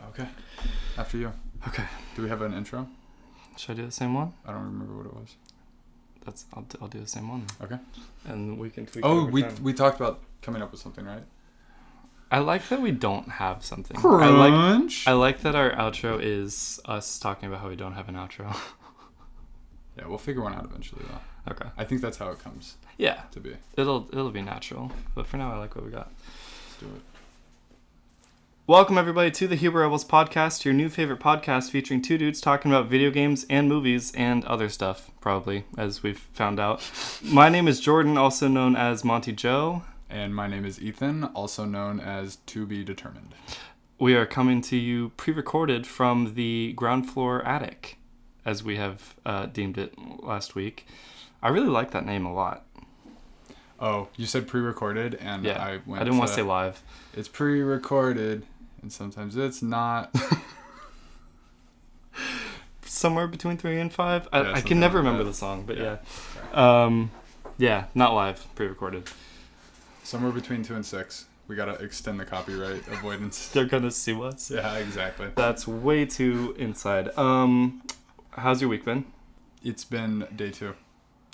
Okay. After you. Okay. Do we have an intro? Should I do the same one? I don't remember what it was. I'll do the same one. Okay. And we can tweak. Oh, we talked about coming up with something, right? I like that we don't have something. Crunch. I like that our outro is us talking about how we don't have an outro. Yeah, we'll figure one out eventually, though. Okay. I think that's how it comes. Yeah. To be. It'll be natural, but for now, I like what we got. Let's do it. Welcome everybody to the Huber Rebels podcast, your new favorite podcast featuring two dudes talking about video games and movies and other stuff, probably, as we've found out. My name is Jordan, also known as Monty Joe. And my name is Ethan, also known as To Be Determined. We are coming to you pre-recorded from the ground floor attic, as we have deemed it last week. I really like that name a lot. Oh, you said pre-recorded, and yeah, I didn't want to say live. It's pre-recorded, and sometimes it's not. Somewhere between 3 and 5. Yeah, I can never like remember that. the song, but yeah. Yeah, not live, pre-recorded. Somewhere between 2 and 6. We gotta extend the copyright avoidance. They're gonna sue us. Yeah, exactly. That's way too inside. How's your week been? It's been day 2.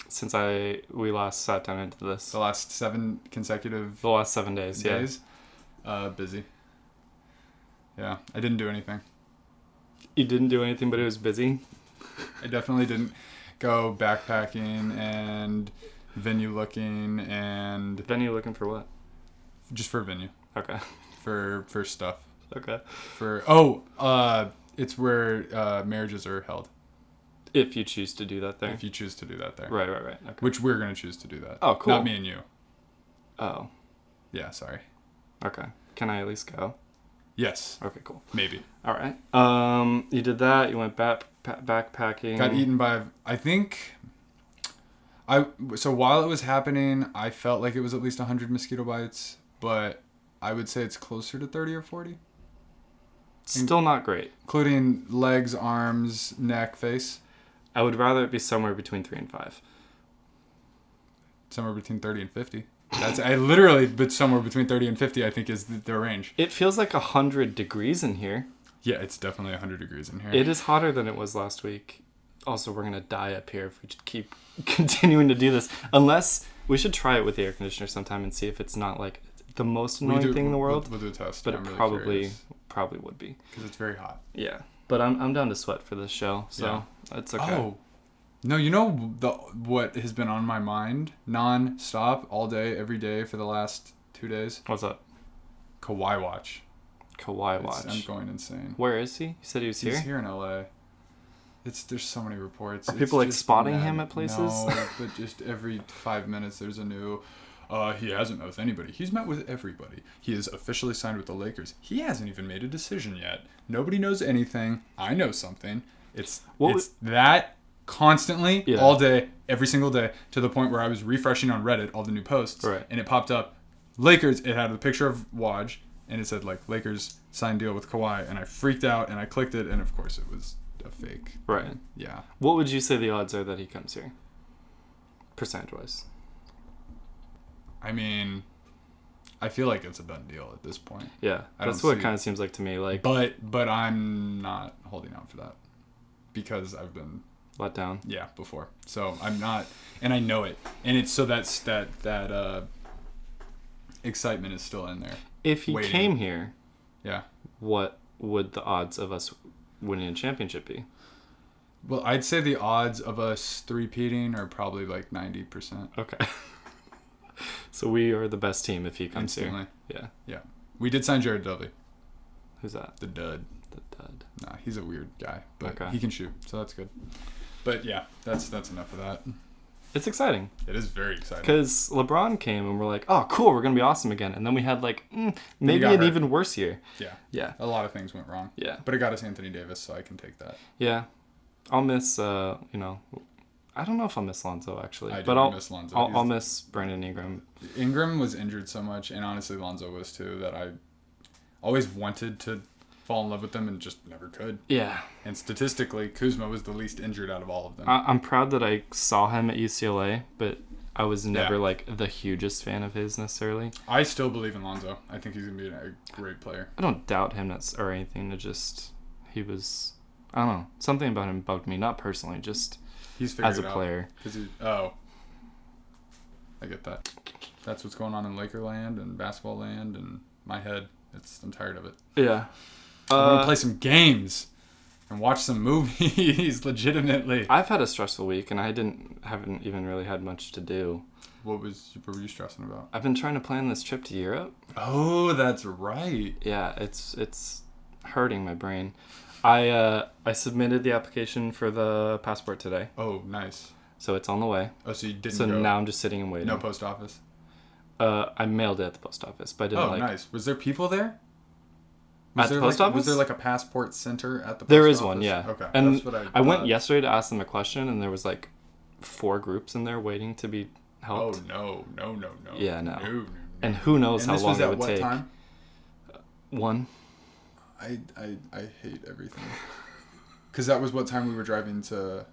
Since we last sat down into this. The last 7 consecutive The last 7 days, days. Busy. Yeah, I didn't do anything. You didn't do anything, but it was busy? I definitely didn't go backpacking and venue looking and... Venue looking for what? Just for venue. Okay. For stuff. Okay. It's where marriages are held. If you choose to do that there. If you choose to do that there. Right. Okay. Which we're going to choose to do that. Oh, cool. Not me and you. Oh. Yeah, sorry. Okay. Can I at least go? Yes. Okay, cool. Maybe. All right. You did that. You went backpacking. Got eaten by... I think... So while it was happening, I felt like it was at least 100 mosquito bites, but I would say it's closer to 30 or 40. Still not great. Including legs, arms, neck, face. I would rather it be somewhere between 3 and 5. Somewhere between 30 and 50. But somewhere between 30 and 50, I think, is the range. It feels like 100 degrees in here. Yeah, it's definitely 100 degrees in here. It is hotter than it was last week. Also, we're going to die up here if we keep continuing to do this. Unless, we should try it with the air conditioner sometime and see if it's not like the most annoying thing in the world. We'll do a test. But I'm it really probably would be. Because it's very hot. Yeah. But I'm down to sweat for this show, so it's okay. Oh. No, you know what has been on my mind non-stop all day, every day for the last 2 days? What's up? Kawhi watch. Kawhi watch. I'm going insane. Where is he? You said he was here? He's here in LA. There's so many reports. Are people like spotting him at places? No, but just every 5 minutes there's a new... he hasn't met with anybody. He's met with everybody. He is officially signed with the Lakers. He hasn't even made a decision yet. Nobody knows anything. I know something. It's that constantly, all day, every single day, to the point where I was refreshing on Reddit all the new posts, and it popped up, Lakers. It had a picture of Waj, and it said like Lakers signed deal with Kawhi, and I freaked out and I clicked it, and of course it was a fake. Right. Yeah. What would you say the odds are that he comes here? Percentage-wise. I mean, I feel like it's a done deal at this point. Yeah, that's what it kind of seems like to me. Like, but I'm not holding out for that because I've been let down. Yeah, before. So I'm not, and I know it, and it's so that excitement is still in there. If he came here, yeah, what would the odds of us winning a championship be? Well, I'd say the odds of us three-peating are probably like 90%. Okay. So we are the best team if he comes Instantly. here. Yeah. We did sign Jared Dudley. Who's that? The dud. Nah, he's a weird guy, but he can shoot, so that's good. But yeah, that's enough of that. It's exciting. It is very exciting. Because LeBron came and we're like, oh, cool, we're going to be awesome again. And then we had like, maybe an even worse year. Yeah. A lot of things went wrong. Yeah. But it got us Anthony Davis, so I can take that. Yeah. I'll miss, I don't know if I'll miss Lonzo, actually. I'll miss Lonzo. I'll miss Brandon Ingram. Ingram was injured so much, and honestly, Lonzo was too, that I always wanted to fall in love with them and just never could. Yeah. And statistically, Kuzma was the least injured out of all of them. I'm proud that I saw him at UCLA, but I was never like the hugest fan of his necessarily. I still believe in Lonzo. I think he's gonna be a great player. I don't doubt him or anything. It just he was. I don't know. Something about him bugged me. Not personally, just as a player. I get that. That's what's going on in Laker land and basketball land and my head. I'm tired of it. Yeah. I want to play some games and watch some movies legitimately. I've had a stressful week and I haven't even really had much to do. What were you stressing about? I've been trying to plan this trip to Europe. Oh, that's right. Yeah, it's hurting my brain. I submitted the application for the passport today. Oh, nice. So it's on the way. Oh, so you didn't So go. now I'm just sitting and waiting. No post office? I mailed it at the post office, but I didn't nice. Was there people there? At the post office? Was there like a passport center at the post office? There is one, yeah. Okay. And that's what I went yesterday to ask them a question, and there was like 4 groups in there waiting to be helped. Oh, no. Yeah, no. No. And who knows how long it would take. This was at what time? 1. I hate everything. Because that was what time we were driving to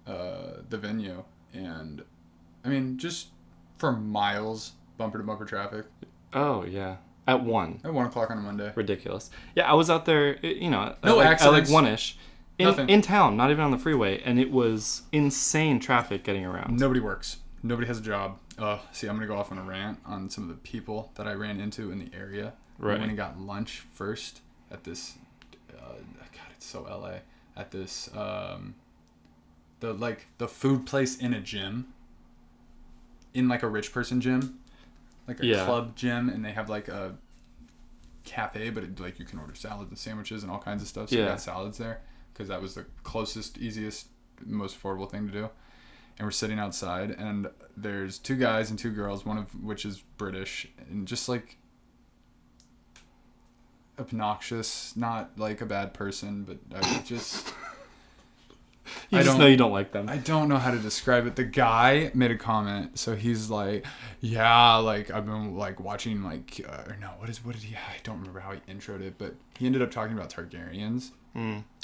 the venue. And, I mean, just for miles, bumper to bumper traffic. Oh, yeah. At 1. At 1 o'clock on a Monday. Ridiculous. Yeah, I was out there, you know, no accidents. At like 1-ish. In town, not even on the freeway. And it was insane traffic getting around. Nobody works. Nobody has a job. See, I'm going to go off on a rant on some of the people that I ran into in the area. Right. I went and got lunch first at this, God, it's so LA. At this, the food place in a gym. In like a rich person gym. Like a club gym, and they have like a cafe, but you can order salads and sandwiches and all kinds of stuff. So you got salads there because that was the closest, easiest, most affordable thing to do. And we're sitting outside, and there's 2 guys and 2 girls, one of which is British, and just like obnoxious, not like a bad person, but I just. You just know you don't like them. I don't know how to describe it. The guy made a comment, so he's like, yeah, like I've been like watching like what did he? I don't remember how he introed it, but he ended up talking about Targaryens.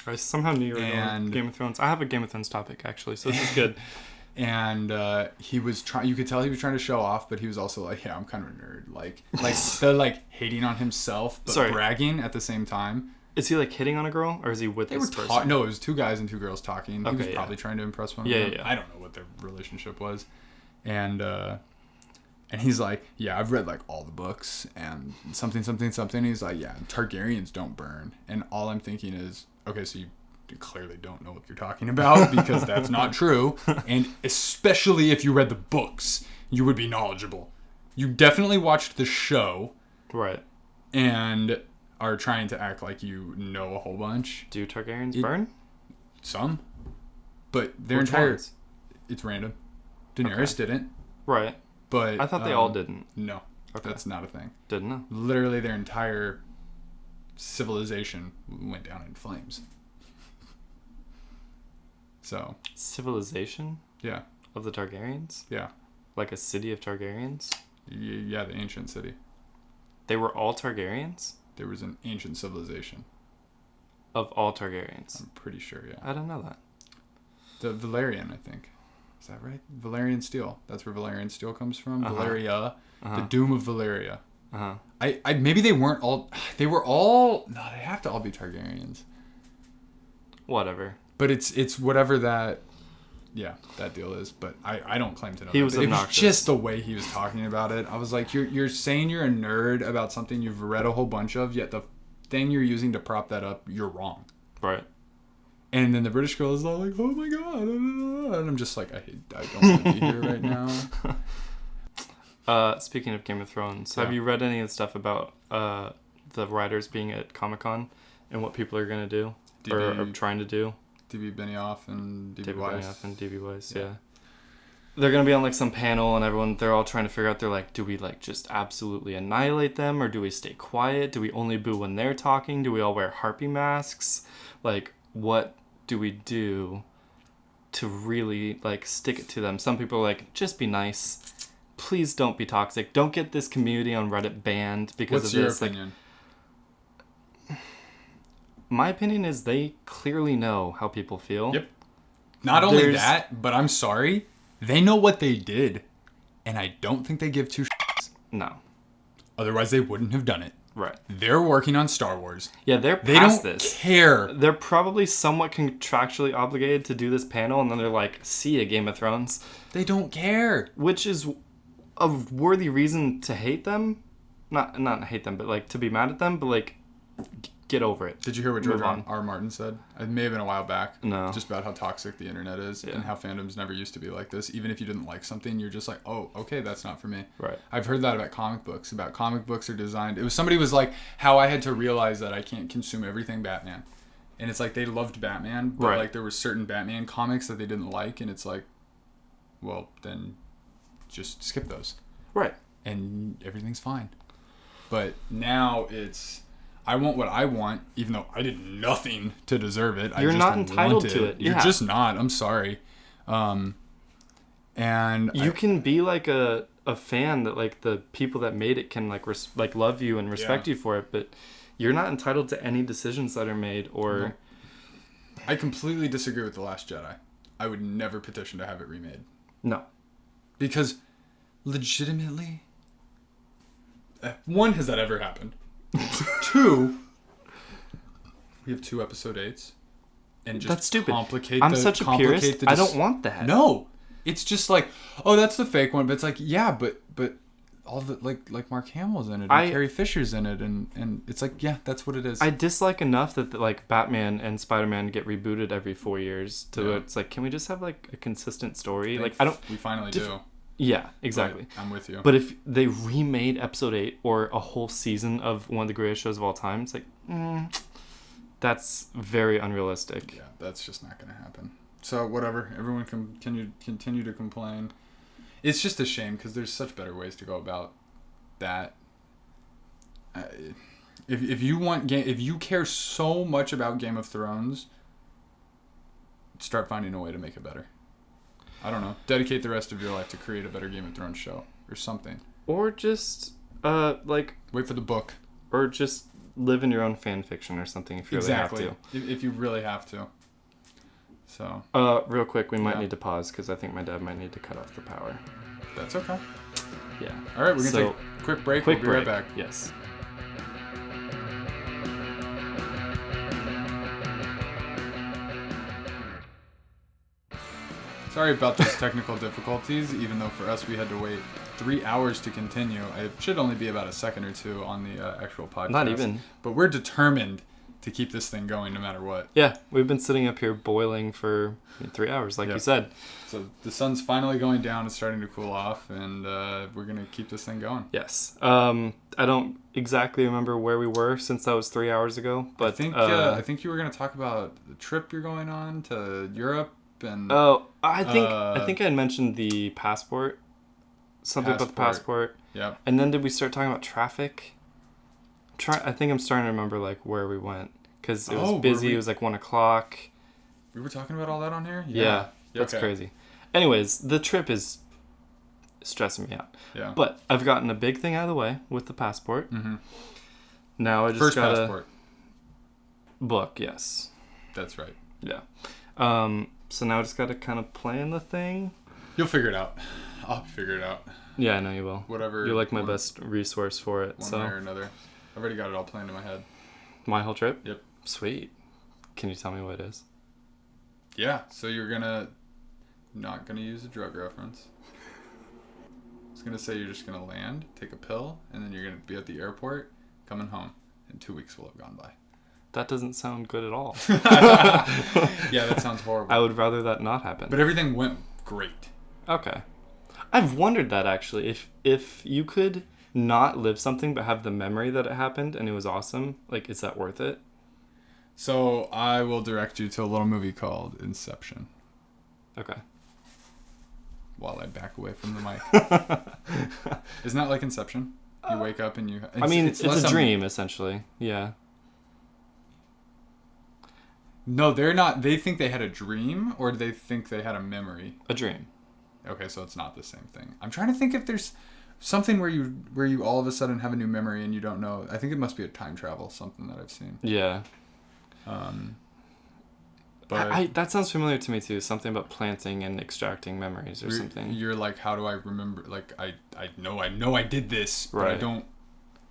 I somehow knew you were going Game of Thrones. I have a Game of Thrones topic actually, so this is good. And he was trying. You could tell he was trying to show off, but he was also like, yeah, I'm kind of a nerd. Like the hating on himself, but bragging at the same time. Is he like hitting on a girl, or is he with this person? No, it was 2 guys and 2 girls talking. He was probably trying to impress one of them. Yeah. I don't know what their relationship was, and he's like, yeah, I've read like all the books and something. He's like, yeah, Targaryens don't burn, and all I'm thinking is, okay, so you clearly don't know what you're talking about because that's not true, and especially if you read the books, you would be knowledgeable. You definitely watched the show, right? And are trying to act like you know a whole bunch. Do Targaryens burn? Some. But their Which entire... ones? It's random. Daenerys didn't. Right. But I thought they all didn't. No. Okay. That's not a thing. Didn't know. Literally their entire civilization went down in flames. So. Civilization? Yeah. Of the Targaryens? Yeah. Like a city of Targaryens? Yeah, the ancient city. They were all Targaryens? There was an ancient civilization. Of all Targaryens? I'm pretty sure, yeah. I don't know that. The Valyrian, I think. Is that right? Valyrian steel. That's where Valyrian steel comes from. Valyria. The Doom of Valyria. I maybe they weren't all... They were all... No, they have to all be Targaryens. Whatever. But it's whatever that... Yeah, that deal is, but I don't claim to know. He was obnoxious. It was just the way he was talking about it. I was like, you're saying you're a nerd about something you've read a whole bunch of, yet the thing you're using to prop that up, you're wrong. Right. And then the British girl is all like, oh my god, and I'm just like, I don't want to be here right now. Speaking of Game of Thrones, have you read any of the stuff about the writers being at Comic-Con and what people are going to do or trying to do? D.B. Benioff and D.B. Weiss. Yeah. They're going to be on like some panel and they're all trying to figure out, they're like, do we like just absolutely annihilate them or do we stay quiet? Do we only boo when they're talking? Do we all wear harpy masks? Like, what do we do to really like stick it to them? Some people are like, just be nice. Please don't be toxic. Don't get this community on Reddit banned because of this. What's your opinion? My opinion is they clearly know how people feel. Yep. Not only that, but I'm sorry, They know what they did, and I don't think they give two shits. No. Otherwise, they wouldn't have done it. Right. They're working on Star Wars. Yeah, they don't this. care. They're probably somewhat contractually obligated to do this panel, and then they're like, see ya, Game of Thrones. They don't care. Which is a worthy reason to hate them. Not hate them, but like to be mad at them, but like get over it. Did you hear what George R. Martin said? It may have been a while back. No. Just about how toxic the internet is and how fandoms never used to be like this. Even if you didn't like something, you're just like, oh, okay, that's not for me. Right. I've heard that about comic books. About comic books are designed. It was somebody was like how I had to realize that I can't consume everything Batman. And it's like they loved Batman, but like there were certain Batman comics that they didn't like, and it's like, well, then just skip those. Right. And everything's fine. But now it's, I want what I want, even though I did nothing to deserve it. You're I just not entitled to it. You're just not. I'm sorry. And you can be like a fan that like the people that made it can like like love you and respect you for it, but you're not entitled to any decisions that are made or. I completely disagree with The Last Jedi. I would never petition to have it remade. No. Because legitimately, one, has that ever happened? Two, we have 2 episode 8s, and just that's stupid. I'm such a purist. I don't want that. No, it's just like, oh, that's the fake one, but it's like, yeah, but all the like Mark Hamill's in it, and Carrie Fisher's in it, and it's like, yeah, that's what it is. I dislike enough that like Batman and Spider-Man get rebooted every 4 years. It's like, can we just have like a consistent story? Like I don't. We finally do. Yeah, exactly. But I'm with you. But if they remade episode 8 or a whole season of one of the greatest shows of all time, it's like, that's very unrealistic. Yeah, that's just not going to happen. So whatever, everyone can continue to complain. It's just a shame because there's such better ways to go about that. If you care so much about Game of Thrones, start finding a way to make it better. I don't know. Dedicate the rest of your life to create a better Game of Thrones show or something. Or just like wait for the book. Or just live in your own fan fiction or something if you really have to. If you really have to. So. Real quick, we might need to pause because I think my dad might need to cut off the power. That's okay. Yeah. All right, we're gonna take a quick break. We'll be right back. Yes. Sorry about those technical difficulties, even though for us we had to wait 3 hours to continue. It should only be about a second or two on the actual podcast. Not even. But we're determined to keep this thing going no matter what. Yeah, we've been sitting up here boiling for 3 hours, like you said. So the sun's finally going down. It's starting to cool off, and we're going to keep this thing going. Yes. I don't exactly remember where we were since that was 3 hours ago. But I think you were going to talk about the trip you're going on to Europe. I think I had mentioned the passport. Something about the passport. Yeah. And then did we start talking about traffic? I think I'm starting to remember like where we went because it was busy. It was like 1:00. We were talking about all that on here. Yeah, that's crazy. Anyways, the trip is stressing me out. Yeah. But I've gotten a big thing out of the way with the passport. Mm-hmm. Now I just got passport. Book. Yes. That's right. Yeah. So now I just got to kind of plan the thing. You'll figure it out. I'll figure it out. Yeah, I know you will. Whatever. You're like my best resource for it. One way or another. I've already got it all planned in my head. My whole trip? Yep. Sweet. Can you tell me what it is? Yeah. So you're not gonna use a drug reference. I was gonna say you're just gonna land, take a pill, and then you're gonna be at the airport, coming home, and 2 weeks will have gone by. That doesn't sound good at all. Yeah, that sounds horrible. I would rather that not happen. But everything went great. Okay. I've wondered that actually. If you could not live something but have the memory that it happened and it was awesome, like, is that worth it? So I will direct you to a little movie called Inception. Okay. While I back away from the mic. Isn't that like Inception? You wake up and you... it's a dream, essentially. Yeah. No, they're not. They think they had a dream, or they think they had a memory? A dream. Okay, so it's not the same thing. I'm trying to think if there's something where you all of a sudden have a new memory and you don't know. I think it must be a time travel, something that I've seen. Yeah. But But that sounds familiar to me too. Something about planting and extracting memories or something. You're like, how do I remember? Like, I know I did this, but I don't,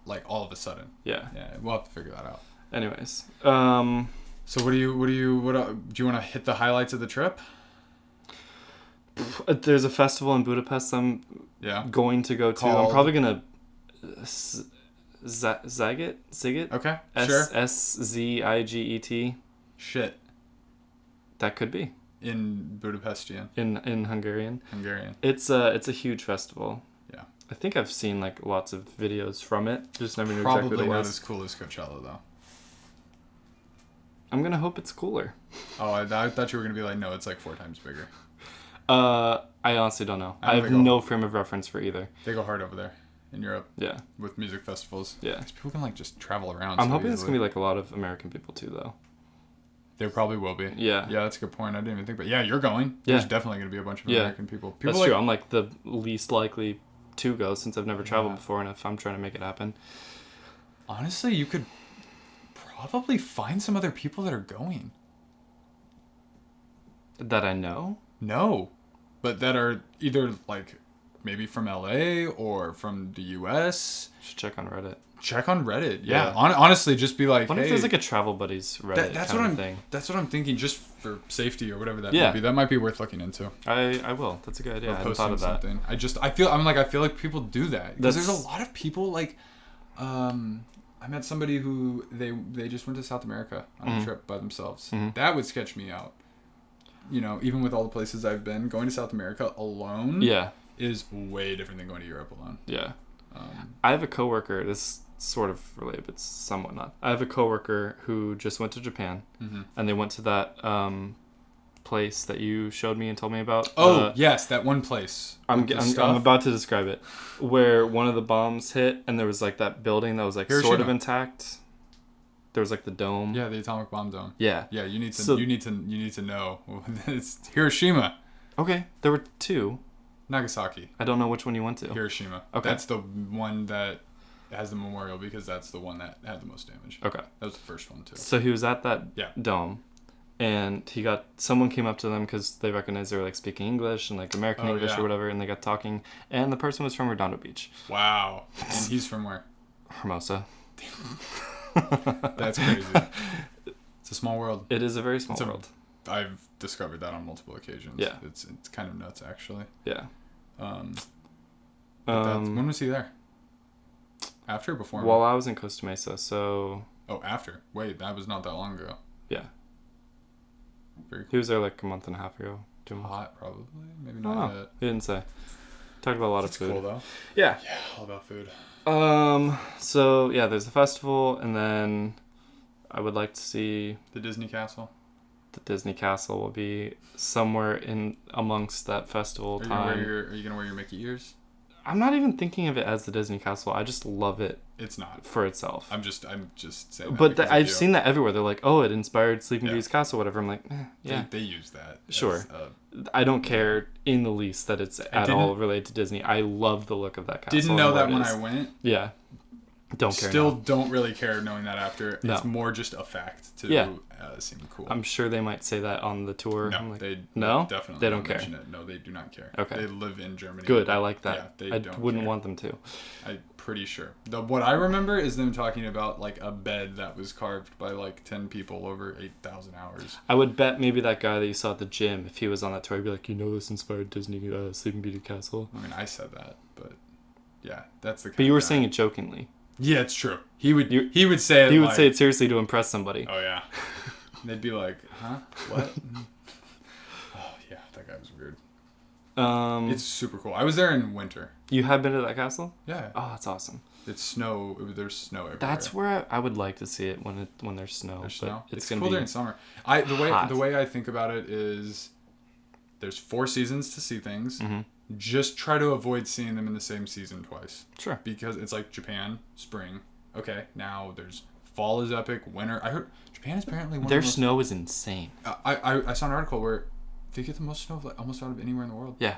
like, all of a sudden. Yeah. Yeah, we'll have to figure that out. Anyways. So do you want to hit the highlights of the trip? There's a festival in Budapest I'm going to go to. I'm probably going to Ziget? Okay, sure. Sziget. Shit. That could be. In Budapestian. In Hungarian. Hungarian. It's a huge festival. Yeah. I think I've seen like lots of videos from it. Just never knew exactly what it was. Probably not as cool as Coachella though. I'm gonna hope it's cooler. Oh, I thought you were gonna be like, no, it's like 4 times bigger. I honestly don't know. I have no frame of reference for either. They go hard over there in Europe. Yeah. With music festivals. Yeah. Because people can like just travel around. I'm hoping it's gonna be like a lot of American people too, though. There probably will be. Yeah. Yeah, that's a good point. I didn't even think, but yeah, you're going. Yeah. There's definitely gonna be a bunch of American people. That's true. I'm like the least likely to go since I've never traveled before, and if I'm trying to make it happen. Honestly, you could probably find some other people that are going. That I know? No. But that are either like maybe from LA or from the US. Should check on Reddit. Check on Reddit. Yeah. Honestly, just be like, what if there's like a travel buddies Reddit thing? That's what I'm thinking, just for safety or whatever that may be. That might be worth looking into. I will. That's a good idea. I hadn't thought of that. Something. I feel like people do that because there's a lot of people like I met somebody who they just went to South America on a trip by themselves. That would sketch me out. You know, even with all the places I've been, going to South America alone is way different than going to Europe alone. Yeah. I have a coworker, this is sort of related, but somewhat not. I have a coworker who just went to Japan, and they went to that place that you showed me and told me about. Oh, yes, that one place. I'm about to describe it. Where one of the bombs hit, and there was like that building that was like Hiroshima. Sort of intact. There was like the dome. Yeah, the atomic bomb dome. Yeah. Yeah, you need to know. It's Hiroshima. Okay, there were 2. Nagasaki. I don't know which one you went to. Hiroshima. Okay. That's the one that has the memorial because that's the one that had the most damage. Okay. That was the first one too. So he was at that dome, and someone came up to them because they recognized they were like speaking English and like American English or whatever, and they got talking, and the person was from Redondo Beach. Wow. And he's from where? Hermosa. That's crazy. It's a small world. It is a very small world. I've discovered that on multiple occasions. Yeah. It's kind of nuts, actually. Yeah. When was he there? After or before? While I was in Costa Mesa, so... Oh, after. Wait, that was not that long ago. Yeah. Very cool. He was there like a month and a half ago. 2 months. Hot, probably. Maybe not yet. He didn't say. Talked about a lot of food. Cool, though. Yeah. Yeah, all about food. So, yeah, there's the festival, and then I would like to see... The Disney Castle. The Disney Castle will be somewhere in amongst that festival time. Are you going to wear your Mickey ears? I'm not even thinking of it as the Disney Castle. I just love it. It's not. For itself. I'm just saying that. But I've seen that everywhere. They're like, oh, it inspired Sleeping Beauty's castle, whatever. I'm like, yeah. They use that. Sure. I don't care in the least that it's at all related to Disney. I love the look of that castle. Didn't know that when I went. Yeah. Don't care. Still don't really care knowing that after. No. It's more just a fact to seem cool. I'm sure they might say that on the tour. No, like, they definitely they don't care. It. No, they do not care. Okay. They live in Germany. Good, I like that. Yeah, I wouldn't want them to. I'm pretty sure. What I remember is them talking about like a bed that was carved by like 10 people over 8,000 hours. I would bet maybe that guy that you saw at the gym, if he was on that tour, he'd be like, this inspired Disney Sleeping Beauty Castle. I mean, I said that, but yeah, that's the kind But you were saying it jokingly. Yeah, it's true. He would say it. He would say it seriously to impress somebody. Oh yeah. They'd be like, huh? What? Oh yeah, that guy was weird. It's super cool. I was there in winter. You have been to that castle? Yeah. Oh, that's awesome. It's snow. There's snow everywhere. That's where I would like to see it when there's snow. There's snow. It's gonna cool be during summer. The way I think about it is, there's 4 seasons to see things. Mm-hmm. Just try to avoid seeing them in the same season twice. Sure. Because it's like Japan, spring. Okay, now there's fall is epic, winter. I heard Japan is apparently one of the most... snow is insane. I saw an article where they get the most snow like almost out of anywhere in the world. Yeah.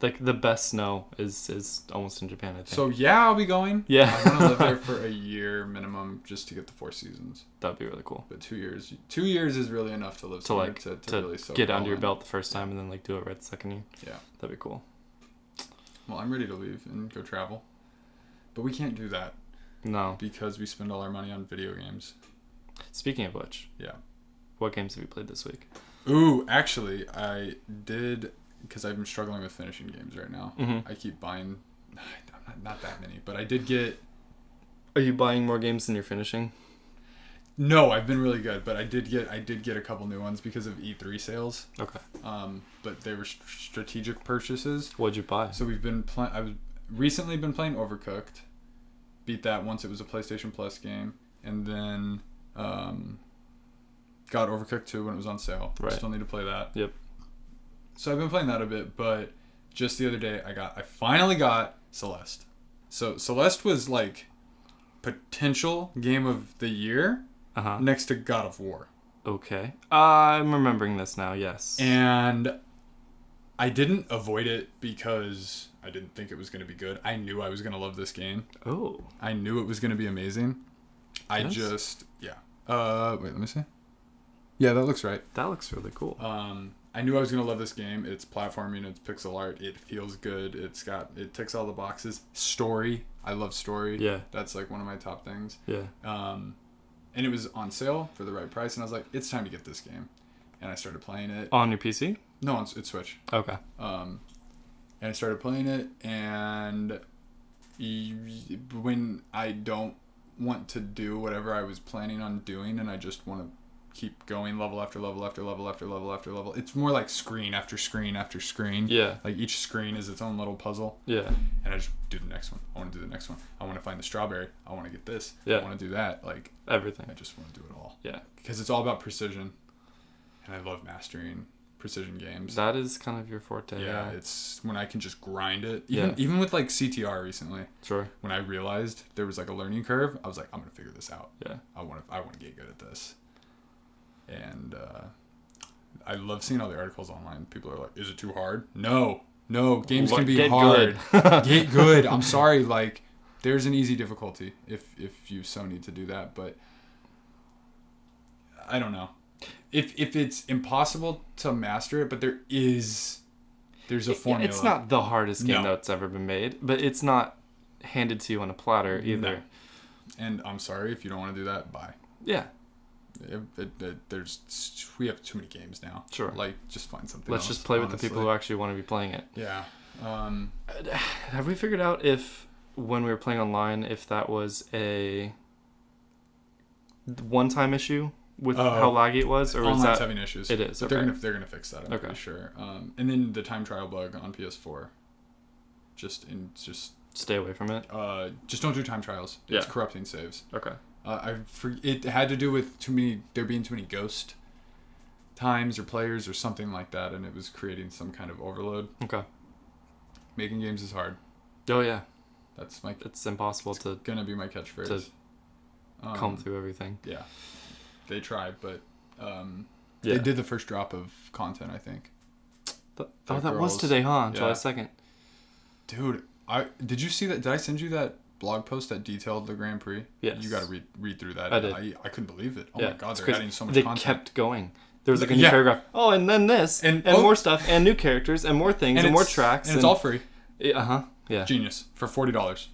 like the best snow is almost in Japan, I think. So yeah, I'll be going. Yeah. I want to live there for a year minimum just to get the 4 seasons. That'd be really cool. But 2 years. 2 years is really enough to live To somewhere like to really soak get it all under your in. belt the first time and then like do it right the second year. Yeah. That'd be cool. Well, I'm ready to leave and go travel. But we can't do that No. because we spend all our money on video games. Speaking of which, Yeah. what games have you played this week? Ooh, actually, I did, because I've been struggling with finishing games right now. Mm-hmm. I keep buying, not that many, but I did get. Are you buying more games than you're finishing? No, I've been really good, but I did get a couple new ones because of E3 sales. Okay. But they were strategic purchases. What'd you buy? So we've been I've recently been playing Overcooked. Beat that once it was a PlayStation Plus game, and then got Overcooked 2 when it was on sale. Right. Still need to play that. Yep. So I've been playing that a bit, but just the other day I finally got Celeste. So Celeste was like potential game of the year next to God of War. Okay. I'm remembering this now, yes. And I didn't avoid it because I didn't think it was going to be good. I knew I was going to love this game. Oh. I knew it was going to be amazing. Yes? Wait, let me see. Yeah, that looks right. That looks really cool. I knew I was going to love this game. It's platforming, it's pixel art, it feels good. It ticks all the boxes. Story. I love story. Yeah. That's like one of my top things. Yeah. And it was on sale for the right price, and I was like, it's time to get this game. And I started playing it. On your PC? No, it's Switch. Okay. And I started playing it, and when I don't want to do whatever I was planning on doing, and I just want to keep going level after level after level after level after level, it's more like screen after screen after screen. Yeah. Like each screen is its own little puzzle. Yeah. And I just do the next one. I want to do the next one. I want to find the strawberry. I want to get this. Yeah. I want to do that. Like everything. I just want to do it all. Yeah. Because it's all about precision, and I love mastering precision games. That is kind of your forte. Yeah, it's when I can just grind it. Yeah. Even with like CTR recently, Sure. when I realized there was like a learning curve, I was like, I'm gonna figure this out. Yeah. I want to get good at this. And I love seeing all the articles online. People are like, "Is it too hard?" No, games can be Get hard. good. Get good. I'm sorry. Like, there's an easy difficulty if you so need to do that, but I don't know. If it's impossible to master it, but there's a formula. It's not the hardest game No. that's ever been made, but it's not handed to you on a platter either. No. And I'm sorry if you don't want to do that. Bye. Yeah. We have too many games now. Sure. Like, just find something. Let's else, just play with honestly. the people who actually want to be playing it. Yeah. Have we figured out if, when we were playing online, if that was a one-time issue with how laggy it was, or was Online's that having issues? It is. But Okay. they're gonna fix that. I'm Okay. pretty sure. And then the time trial bug on PS4. Just stay away from it? just don't do time trials. It's Yeah. corrupting saves. Okay. It had to do with there being too many ghost times or players or something like that, and it was creating some kind of overload. Okay. Making games is hard. Oh, yeah. That's It's impossible to gonna be my catchphrase. comb through everything. Yeah, they tried, but Yeah. they did the first drop of content, I think. That was girls. today, huh? July Yeah. 2nd. Dude, did you see that? Did I send you that blog post that detailed the Grand Prix? Yes. You got to read through that. I did. I couldn't believe it. Oh Yeah, my god, it's they're crazy. adding so much They content. kept going. There was like a new Yeah. paragraph. Oh, and then this, and more stuff, and new characters, and more things, and more it's- tracks. And it's all free. Uh-huh. Yeah. Genius. For $40.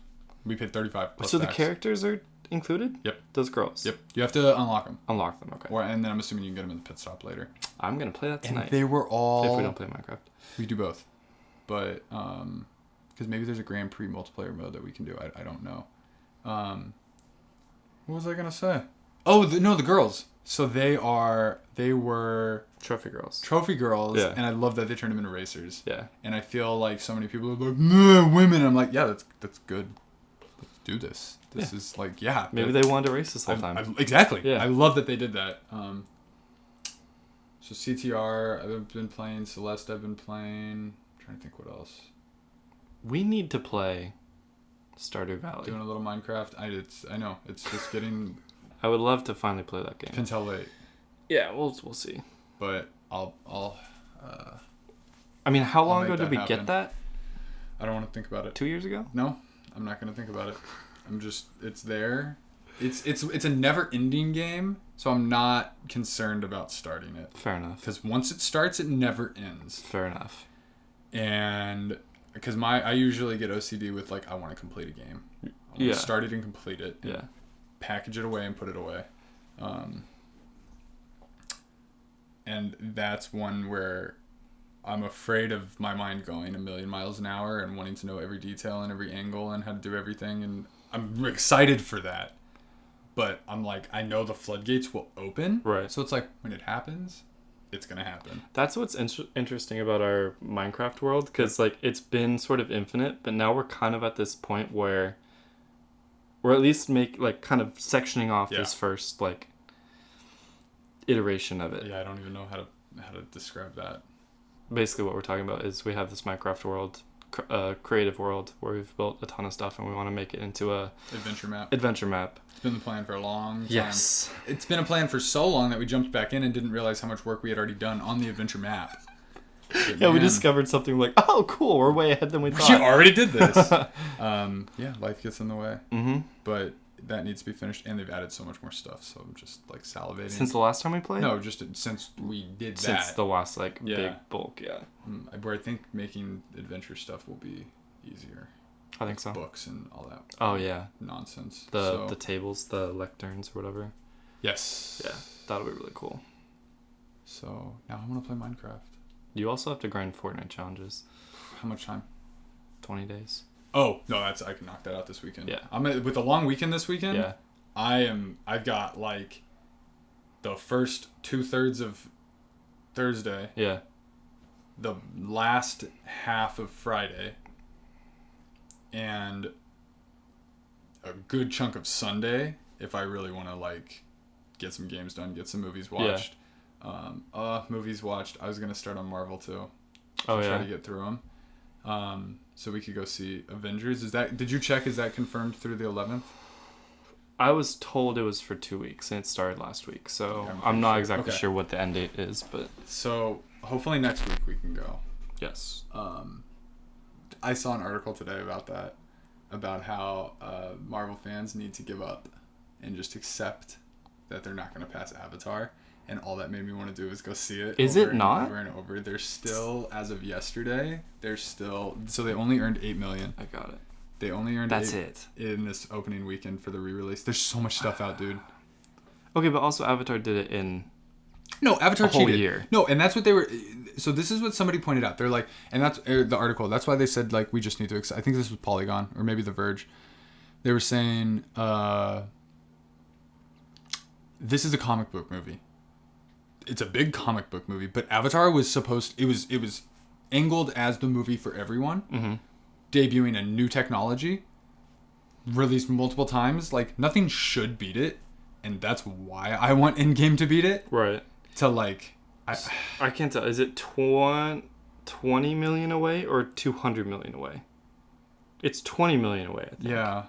We paid $35 plus So the tax. characters are included? Yep. Those girls? Yep. You have to unlock them. Unlock them, okay. And then I'm assuming you can get them in the pit stop later. I'm going to play that tonight. And they were all... If we don't play Minecraft. We do both. But, because maybe there's a Grand Prix multiplayer mode that we can do. I don't know. What was I going to say? Oh, the girls. So they were Trophy girls. trophy girls, Yeah. and I love that they turned them into racers. Yeah. And I feel like so many people are like, "No, women." I'm like, yeah, that's good. Let's do this. This is like, yeah. Maybe they wanted to race this whole time. Exactly. Yeah. I love that they did that. So CTR, I've been playing. Celeste, I've been playing. I'm trying to think what else. We need to play Stardew Valley. Doing a little Minecraft. I know. It's just getting I would love to finally play that game. depends how late. Yeah, we'll see. But I'll I mean, how I'll long make ago did that we happen. get that? I don't want to think about it. 2 years ago? No, I'm not going to think about it. It's there. It's a never-ending game, so I'm not concerned about starting it. Fair enough. Because once it starts, it never ends. Fair enough. And because I usually get OCD with, like, I want to complete a game. I want to start it and complete it. And package it away and put it away. And that's one where I'm afraid of my mind going a million miles an hour and wanting to know every detail and every angle and how to do everything. And I'm excited for that. But I'm like, I know the floodgates will open. Right. So it's like, when it happens, it's going to happen. That's what's interesting about our Minecraft world, because like it's been sort of infinite, but now we're kind of at this point where we're at least kind of sectioning off this first like iteration of it. Yeah, I don't even know how to describe that. Basically what we're talking about is we have this Minecraft world, creative world, where we've built a ton of stuff and we want to make it into a adventure map. It's been the plan for a long time. Yes. It's been a plan for so long that we jumped back in and didn't realize how much work we had already done on the adventure map. But yeah, we discovered something like, oh, cool, we're way ahead than we thought. You already did this. Life gets in the way. Mm-hmm. But that needs to be finished, and they've added so much more stuff, so I'm just, like, salivating. Since the last time we played? No, just since we did that. Since the last, big bulk, Where I think making adventure stuff will be easier. I think so. Books and all that. Oh, yeah. Nonsense. The tables, the lecterns or whatever. Yes. Yeah, that'll be really cool. So, now I want to play Minecraft. You also have to grind Fortnite challenges. How much time? 20 days. Oh, no, I can knock that out this weekend. Yeah. With the long weekend this weekend, yeah. I've got, like, the first 2/3 of Thursday. Yeah. The last half of Friday. And a good chunk of Sunday if I really want to, like, get some games done, get some movies watched. Movies watched. I was going to start on Marvel, too. Try to get through them. So we could go see Avengers. Did you check? Is that confirmed through the 11th? I was told it was for 2 weeks, and it started last week. So I'm not exactly sure what the end date is, but... So hopefully next week we can go. Yes. I saw an article today about that. About how Marvel fans need to give up and just accept that they're not going to pass Avatar. And all that made me want to do is go see it. Is it not? Over and over. They're still, as of yesterday, so they only earned $8 million. I got it. They only earned That's it in this opening weekend for the re-release. There's so much stuff out, dude. Okay, but also Avatar did it in Avatar a whole cheated. year. No, and that's what they were. So this is what somebody pointed out. They're like, and that's the article. That's why they said, like, we just need to accept. I think this was Polygon or maybe The Verge. They were saying, this is a comic book movie. It's a big comic book movie, but Avatar was it was angled as the movie for everyone, debuting a new technology, released multiple times. Like, nothing should beat it, and that's why I want Endgame to beat it. Right. To, like... I can't tell. Is it 20 million away or 200 million away? It's 20 million away, I think. Yeah.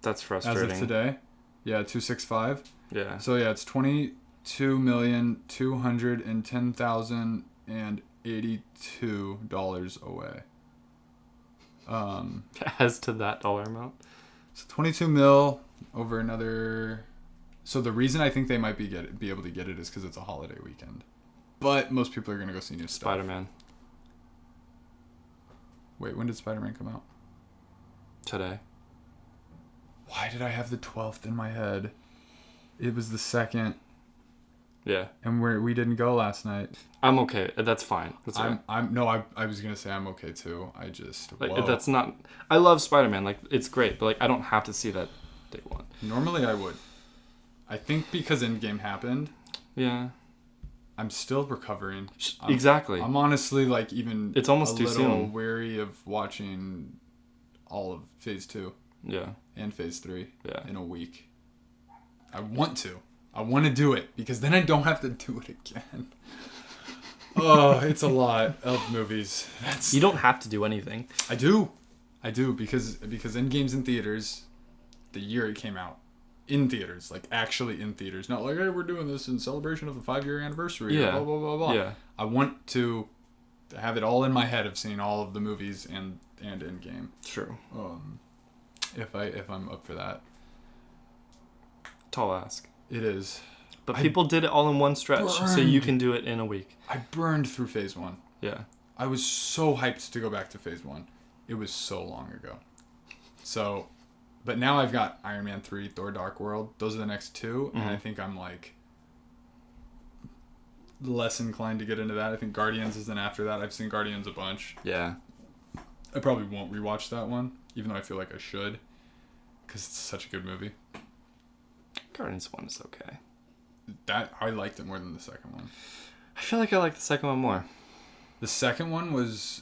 That's frustrating. As of today? Yeah, 265. Yeah. So, yeah, it's 22,210,082 away. As to that dollar amount? So 22 mil over another... So the reason I think they might be able to get it is because it's a holiday weekend. But most people are going to go see new stuff. Spider-Man. Wait, when did Spider-Man come out? Today. Why did I have the 12th in my head? It was the 2nd. Yeah. And we didn't go last night. I'm okay. That's fine. That's I was going to say I'm okay too. I just... that's not... I love Spider-Man. Like, it's great. But, like, I don't have to see that day one. Normally I would. I think because Endgame happened. Yeah. I'm still recovering. Exactly. I'm honestly, like, even... It's almost too soon. A little wary of watching all of Phase 2. Yeah. And Phase 3. Yeah. In a week. I want to do it because then I don't have to do it again. Oh, it's a lot of movies. You don't have to do anything. I do because Endgame's in theaters the year it came out. In theaters, like actually in theaters. Not like, hey, we're doing this in celebration of the 5-year anniversary. Yeah. Blah, blah, blah, blah. Yeah. I want to have it all in my head of seeing all of the movies and Endgame. True. If I'm up for that. Tall ask. It is. But people did it all in one stretch, so you can do it in a week. I burned through Phase 1. Yeah. I was so hyped to go back to Phase 1. It was so long ago. So, but now I've got Iron Man 3, Thor Dark World. Those are the next two, and I think I'm like less inclined to get into that. I think Guardians is then after that. I've seen Guardians a bunch. Yeah. I probably won't rewatch that one, even though I feel like I should, because it's such a good movie. Guardians 1 is okay. That I liked it more than the second one. I feel like I like the second one more. The second one was...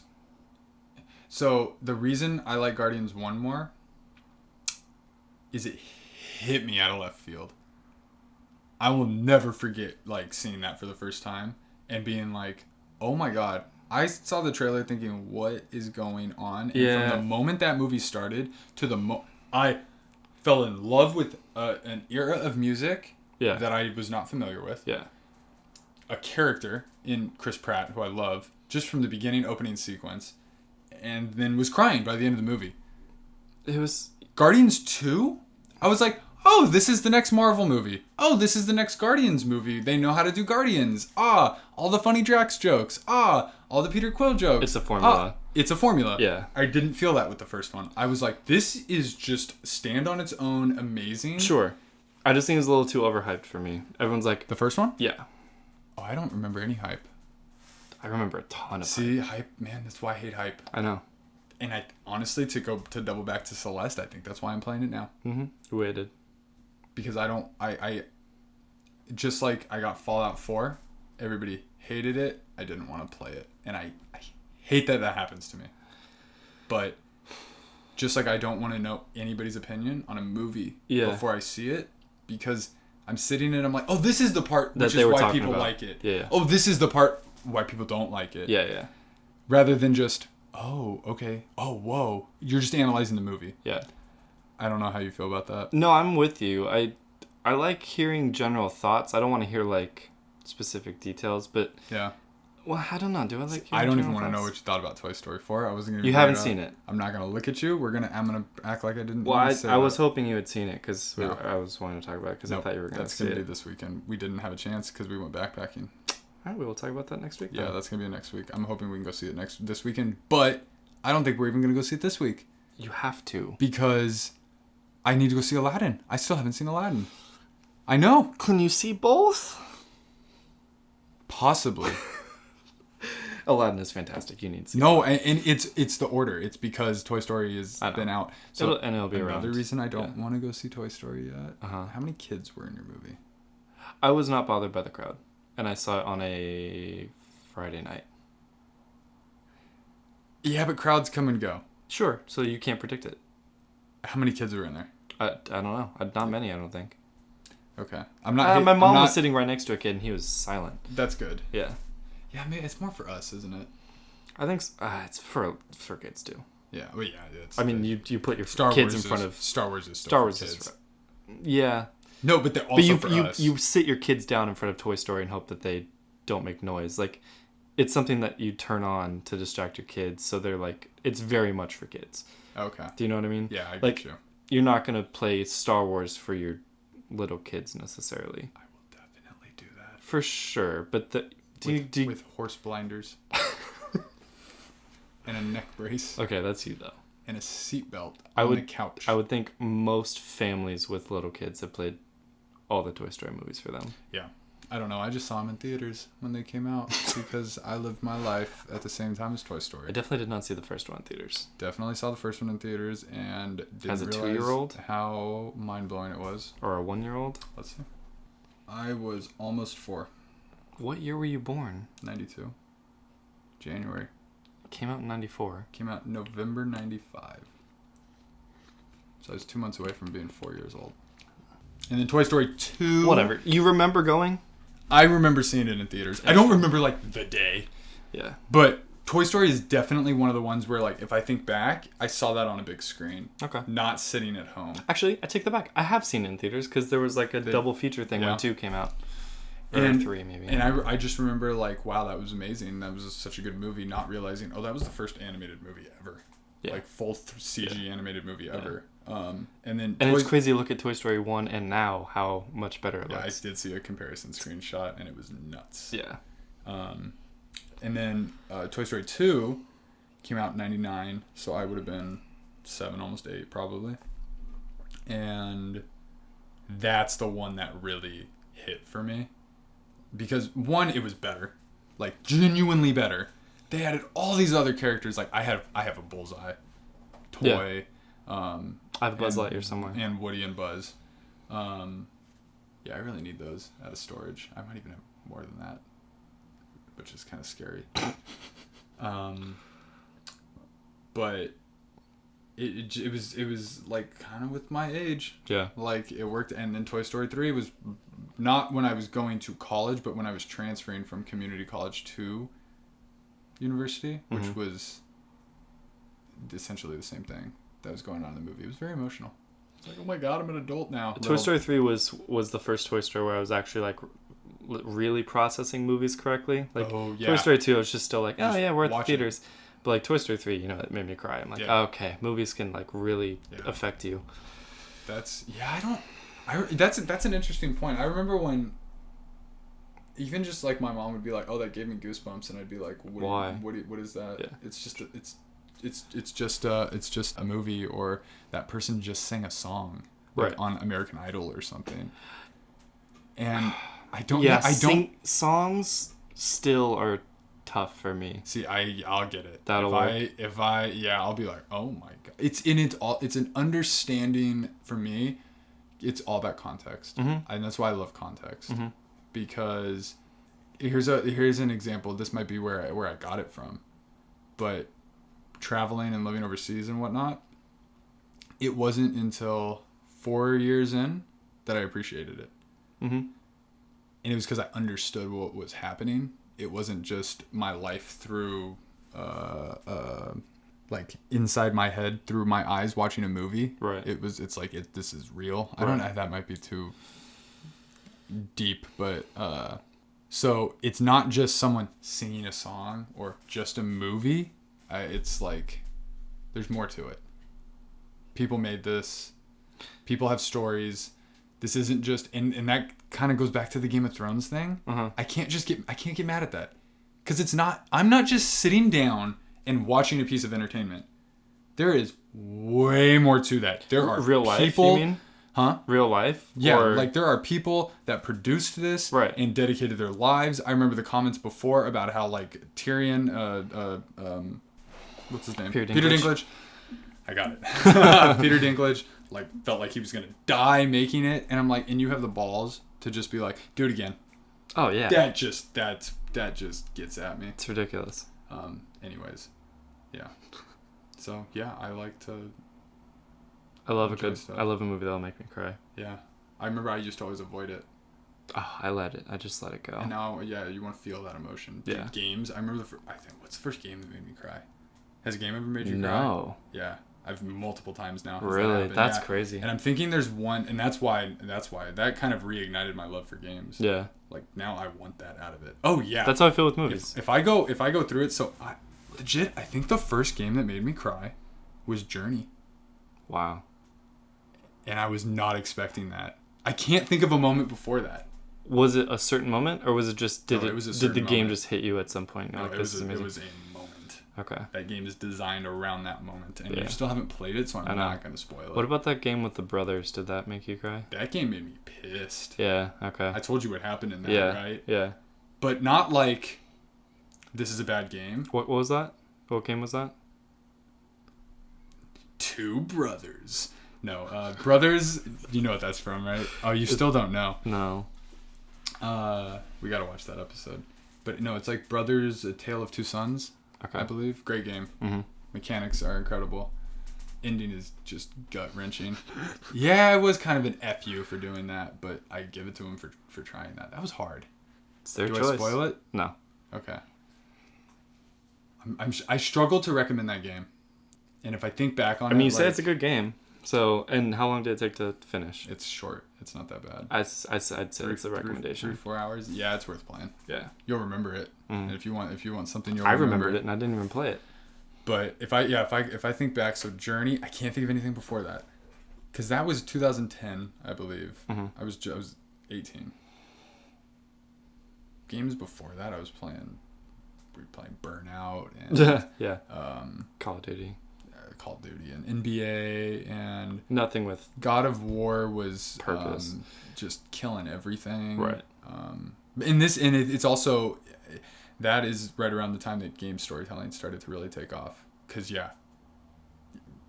So, the reason I like Guardians 1 more is it hit me out of left field. I will never forget, like, seeing that for the first time and being like, oh my god. I saw the trailer thinking, what is going on? And from the moment that movie started to I fell in love with an era of music that I was not familiar with. Yeah. A character in Chris Pratt, who I love, just from the beginning opening sequence, and then was crying by the end of the movie. It was... Guardians 2? I was like, oh, this is the next Marvel movie. Oh, this is the next Guardians movie. They know how to do Guardians. Ah, all the funny Drax jokes. Ah, all the Peter Quill jokes. It's a formula. It's a formula. Yeah. I didn't feel that with the first one. I was like, this is just stand on its own amazing. Sure. I just think it's a little too overhyped for me. Everyone's like... The first one? Yeah. Oh, I don't remember any hype. I remember a ton of hype, man, that's why I hate hype. I know. And I honestly, to double back to Celeste, I think that's why I'm playing it now. Mm-hmm. You waited. Because I just like I got Fallout 4, everybody hated it, I didn't want to play it. And I hate that happens to me. But just like I don't want to know anybody's opinion on a movie before I see it, because I'm sitting and I'm like, oh, this is the part which is why people like it. Yeah. Oh, this is the part why people don't like it. Yeah, yeah. Rather than just, oh, okay. Oh, whoa. You're just analyzing the movie. Yeah. I don't know how you feel about that. No, I'm with you. I like hearing general thoughts. I don't want to hear, like, specific details, but... Yeah. Well, I don't know. Do I like hearing I don't general even want to know thoughts? what you thought about Toy Story 4. I wasn't gonna. You haven't seen it. I'm not gonna look at you. I'm gonna act like I didn't. Well, say I was that. hoping you had seen it because No. I was wanting to talk about it because I thought you were gonna see it. That's gonna be this weekend. We didn't have a chance because we went backpacking. All right, we will talk about that next week. Yeah, then. that's gonna be next week. I'm hoping we can go see it this weekend, but I don't think we're even gonna go see it this week. You have to Because I need to go see Aladdin. I still haven't seen Aladdin. I know. Can you see both? Possibly. Aladdin is fantastic. You need to see No, and it's the order. It's because Toy Story has been out. So it'll be another around. reason I don't want to go see Toy Story yet. Uh-huh. How many kids were in your movie? I was not bothered by the crowd, and I saw it on a Friday night. Yeah, but crowds come and go. Sure, so you can't predict it. How many kids were in there? I don't know. Not many, I don't think. Okay, I'm not. My mom was sitting right next to a kid, and he was silent. That's good. Yeah. Yeah, I mean, it's more for us, isn't it? I think it's for kids too. Yeah, well, yeah. I mean, you put your Star kids Wars in front of Star Wars is still Star for Wars kids. Yeah. No, but they're also for us. You sit your kids down in front of Toy Story and hope that they don't make noise. Like, it's something that you turn on to distract your kids, so they're like, it's very much for kids. Okay. Do you know what I mean? Yeah, I like, get you. You're not gonna play Star Wars for your little kids necessarily. I will definitely do that. For sure, but with horse blinders and a neck brace. Okay, that's you though. And a seatbelt on the couch. I would think most families with little kids have played all the Toy Story movies for them. Yeah. I don't know. I just saw them in theaters when they came out because I lived my life at the same time as Toy Story. I definitely did not see the first one in theaters. Definitely saw the first one in theaters and didn't As a realize 2-year-old? how mind-blowing it was. Or a 1-year-old? Let's see. I was almost 4. What year were you born? 92. January. Came out in 94. Came out November 95. So I was 2 months away from being 4 years old. And then Toy Story 2. Whatever. You remember going? I remember seeing it in theaters. I don't remember, like, the day. Yeah. But Toy Story is definitely one of the ones where, like, if I think back, I saw that on a big screen. Okay. Not sitting at home. Actually, I take that back. I have seen it in theaters because there was, like, a double feature thing when 2 came out. Or 3 maybe. And I just remember like, wow, that was amazing. That was such a good movie. Not realizing, oh, that was the first animated movie ever. Yeah. Like full CG animated movie ever. And it's crazy to look at Toy Story 1 and now how much better it looks. I did see a comparison screenshot and it was nuts. Yeah. And then Toy Story 2 came out in 99, so I would have been 7, almost 8 probably. And that's the one that really hit for me. Because one, it was better. Like genuinely better. They added all these other characters. Like I have a Bullseye toy. Yeah. I have a Buzz Lightyear somewhere. And Woody and Buzz. Yeah, I really need those out of storage. I might even have more than that, which is kind of scary. But it was like kind of with my age. Yeah. Like it worked. And then Toy Story 3 was not when I was going to college, but when I was transferring from community college to university, which was essentially the same thing that was going on in the movie. It was very emotional. It's like, oh my god, I'm an adult now. Toy Story 3 was the first Toy Story where I was actually like really processing movies correctly. Like Toy Story 2, I was just still like, oh yeah, we're at the theaters. But like Toy Story 3, it made me cry. I'm like, oh, okay, movies can like really affect you. That's that's an interesting point. I remember when even just like my mom would be like, oh, that gave me goosebumps, and I'd be like, why? What is that? Yeah. It's just a movie, or that person just sang a song like on American Idol or something. And I don't songs still are tough for me. See, I'll get it. That'll work. I'll be like, oh my god. It's an understanding for me. It's all about context. And that's why I love context. Because here's an example. This might be where I got it from. But traveling and living overseas and whatnot, it wasn't until 4 years in that I appreciated it. And it was because I understood what was happening. It wasn't just my life through like inside my head through my eyes watching a movie. Right. It's like this is real. Right. I don't know, that might be too deep, but so it's not just someone singing a song or just a movie. It's like there's more to it. People made this. People have stories. This isn't just and that kind of goes back to the Game of Thrones thing. I can't get mad at that, because it's not. I'm not just sitting down and watching a piece of entertainment. There is way more to that. There are real life people, you mean? Huh? Real life? Yeah, like there are people that produced this and dedicated their lives. I remember the comments before about how like Tyrion, what's his name? Peter Dinklage. I got it. Peter Dinklage like felt like he was gonna die making it, and I'm like, and you have the balls to just be like, do it again. Oh yeah. That just gets at me. It's ridiculous. Anyways, yeah. So yeah, I like to. I love a movie that'll make me cry. Yeah, I remember I used to always avoid it. Oh, I just let it go. And now, you want to feel that emotion. Yeah. Dude, games. I remember what's the first game that made me cry? Has a game ever made you cry? No. Yeah, I've multiple times now. Really? That's crazy. And I'm thinking there's one, and that's why that kind of reignited my love for games. Yeah. Like now I want that out of it. Oh yeah. That's how I feel with movies. If I go through it, so I think the first game that made me cry was Journey. Wow. And I was not expecting that. I can't think of a moment before that. Was it a certain moment, or was it just did the game moment. Just hit you at some point? No, it was a moment. Okay. That game is designed around that moment, and you still haven't played it, so I'm not going to spoil it. What about that game with the brothers? Did that make you cry? That game made me pissed. Yeah. Okay. I told you what happened in that, right? Yeah. But not like this is a bad game. What was that? What game was that? Two Brothers. No, Brothers, you know what that's from, right? Oh, you still don't know. No. We gotta watch that episode. But no, it's like Brothers, A Tale of Two Sons, I believe. Great game. Mechanics are incredible. Ending is just gut-wrenching. Yeah, it was kind of an FU for doing that, but I give it to him for trying that. That was hard. It's their choice. Do I spoil it? No. Okay. I struggle to recommend that game. And if I think back on it... I mean, you say it's a good game. So, and how long did it take to finish? It's short. It's not that bad. I'd say it's a recommendation. 3-4 hours. Yeah, it's worth playing. Yeah. You'll remember it. And if you want something, you'll I remember remembered it, and I didn't even play it. But if I think back, so Journey, I can't think of anything before that, because that was 2010, I believe. I was 18. Games before that, we were playing Burnout and yeah, Call of Duty, and NBA, and nothing with God of War was purpose, just killing everything. Right. It's also, that is right around the time that game storytelling started to really take off. Because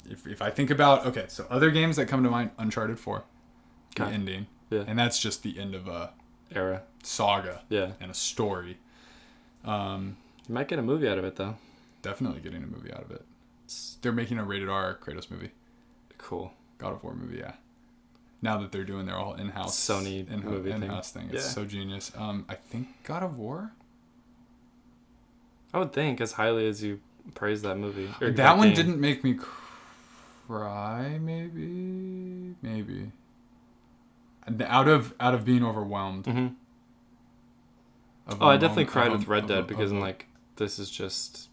if I think about so other games that come to mind, Uncharted 4, the ending, and that's just the end of a era saga, and a story. You might get a movie out of it though. Definitely getting a movie out of it. They're making a rated R Kratos movie. Cool. God of War movie, yeah. Now that they're doing their all in-house Sony movie thing, it's so genius. I think God of War. I would think, as highly as you praise that movie. That one didn't make me cry. Maybe. Out of being overwhelmed. Mm-hmm. I definitely cried with Red Dead because I'm like, this is just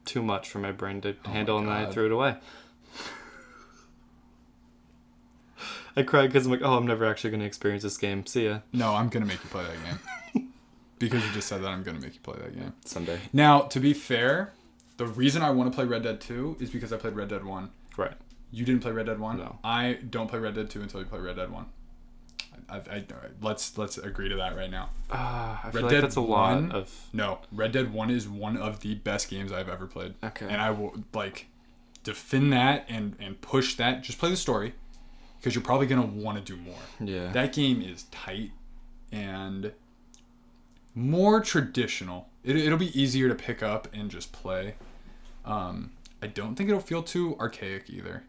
too much for my brain to handle, and I threw it away. I cried because I'm like, I'm never actually going to experience this game. See ya. No, I'm going to make you play that game. Because you just said that, I'm going to make you play that game. Someday. Now, to be fair, the reason I want to play Red Dead 2 is because I played Red Dead 1. Right. You didn't play Red Dead 1? No. I don't play Red Dead 2 until you play Red Dead 1. Let's agree to that right now. I feel like that's a lot of... No, Red Dead 1 is one of the best games I've ever played. Okay. And I will, defend that and push that. Just play the story, because you're probably going to want to do more. Yeah. That game is tight and more traditional. It'll be easier to pick up and just play. I don't think it'll feel too archaic either.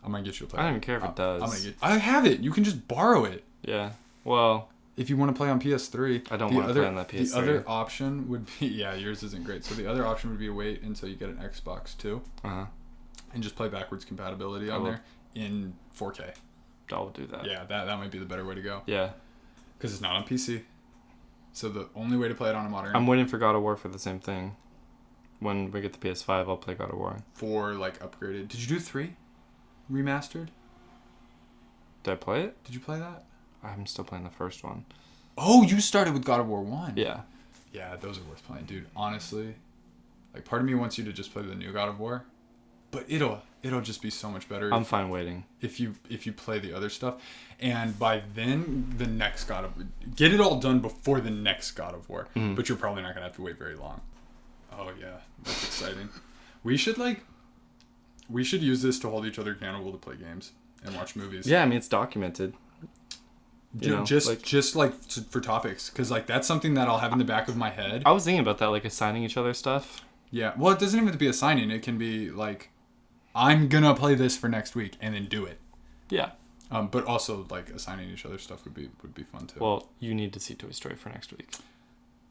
I might get you to play. I don't even care if it does. I have it. You can just borrow it. Yeah. Well, if you want to play on PS3, I don't want to play on that PS3. The other option would be yours isn't great. So the other option would be to wait until you get an Xbox 2. And just play backwards compatibility on there in 4K. I'll do that. Yeah, that might be the better way to go. Yeah. Because it's not on PC. So the only way to play it on a modern... I'm waiting for God of War for the same thing. When we get the PS5, I'll play God of War. 4, upgraded. Did you do 3? Remastered? Did I play it? Did you play that? I'm still playing the first one. Oh, you started with God of War 1. Yeah. Yeah, those are worth playing. Dude, honestly, part of me wants you to just play the new God of War. But it'll just be so much better. I'm fine waiting. If you play the other stuff. And by then, the next God of War... Get it all done before the next God of War. Mm-hmm. But you're probably not going to have to wait very long. Oh, yeah. That's exciting. We should use this to hold each other accountable to play games and watch movies. Yeah, I mean, it's documented. For topics. Because, that's something that I'll have in the back of my head. I was thinking about that, assigning each other stuff. Yeah. Well, it doesn't even have to be assigning. It can be, I'm going to play this for next week and then do it. Yeah. But also, assigning each other stuff would be fun, too. Well, you need to see Toy Story for next week.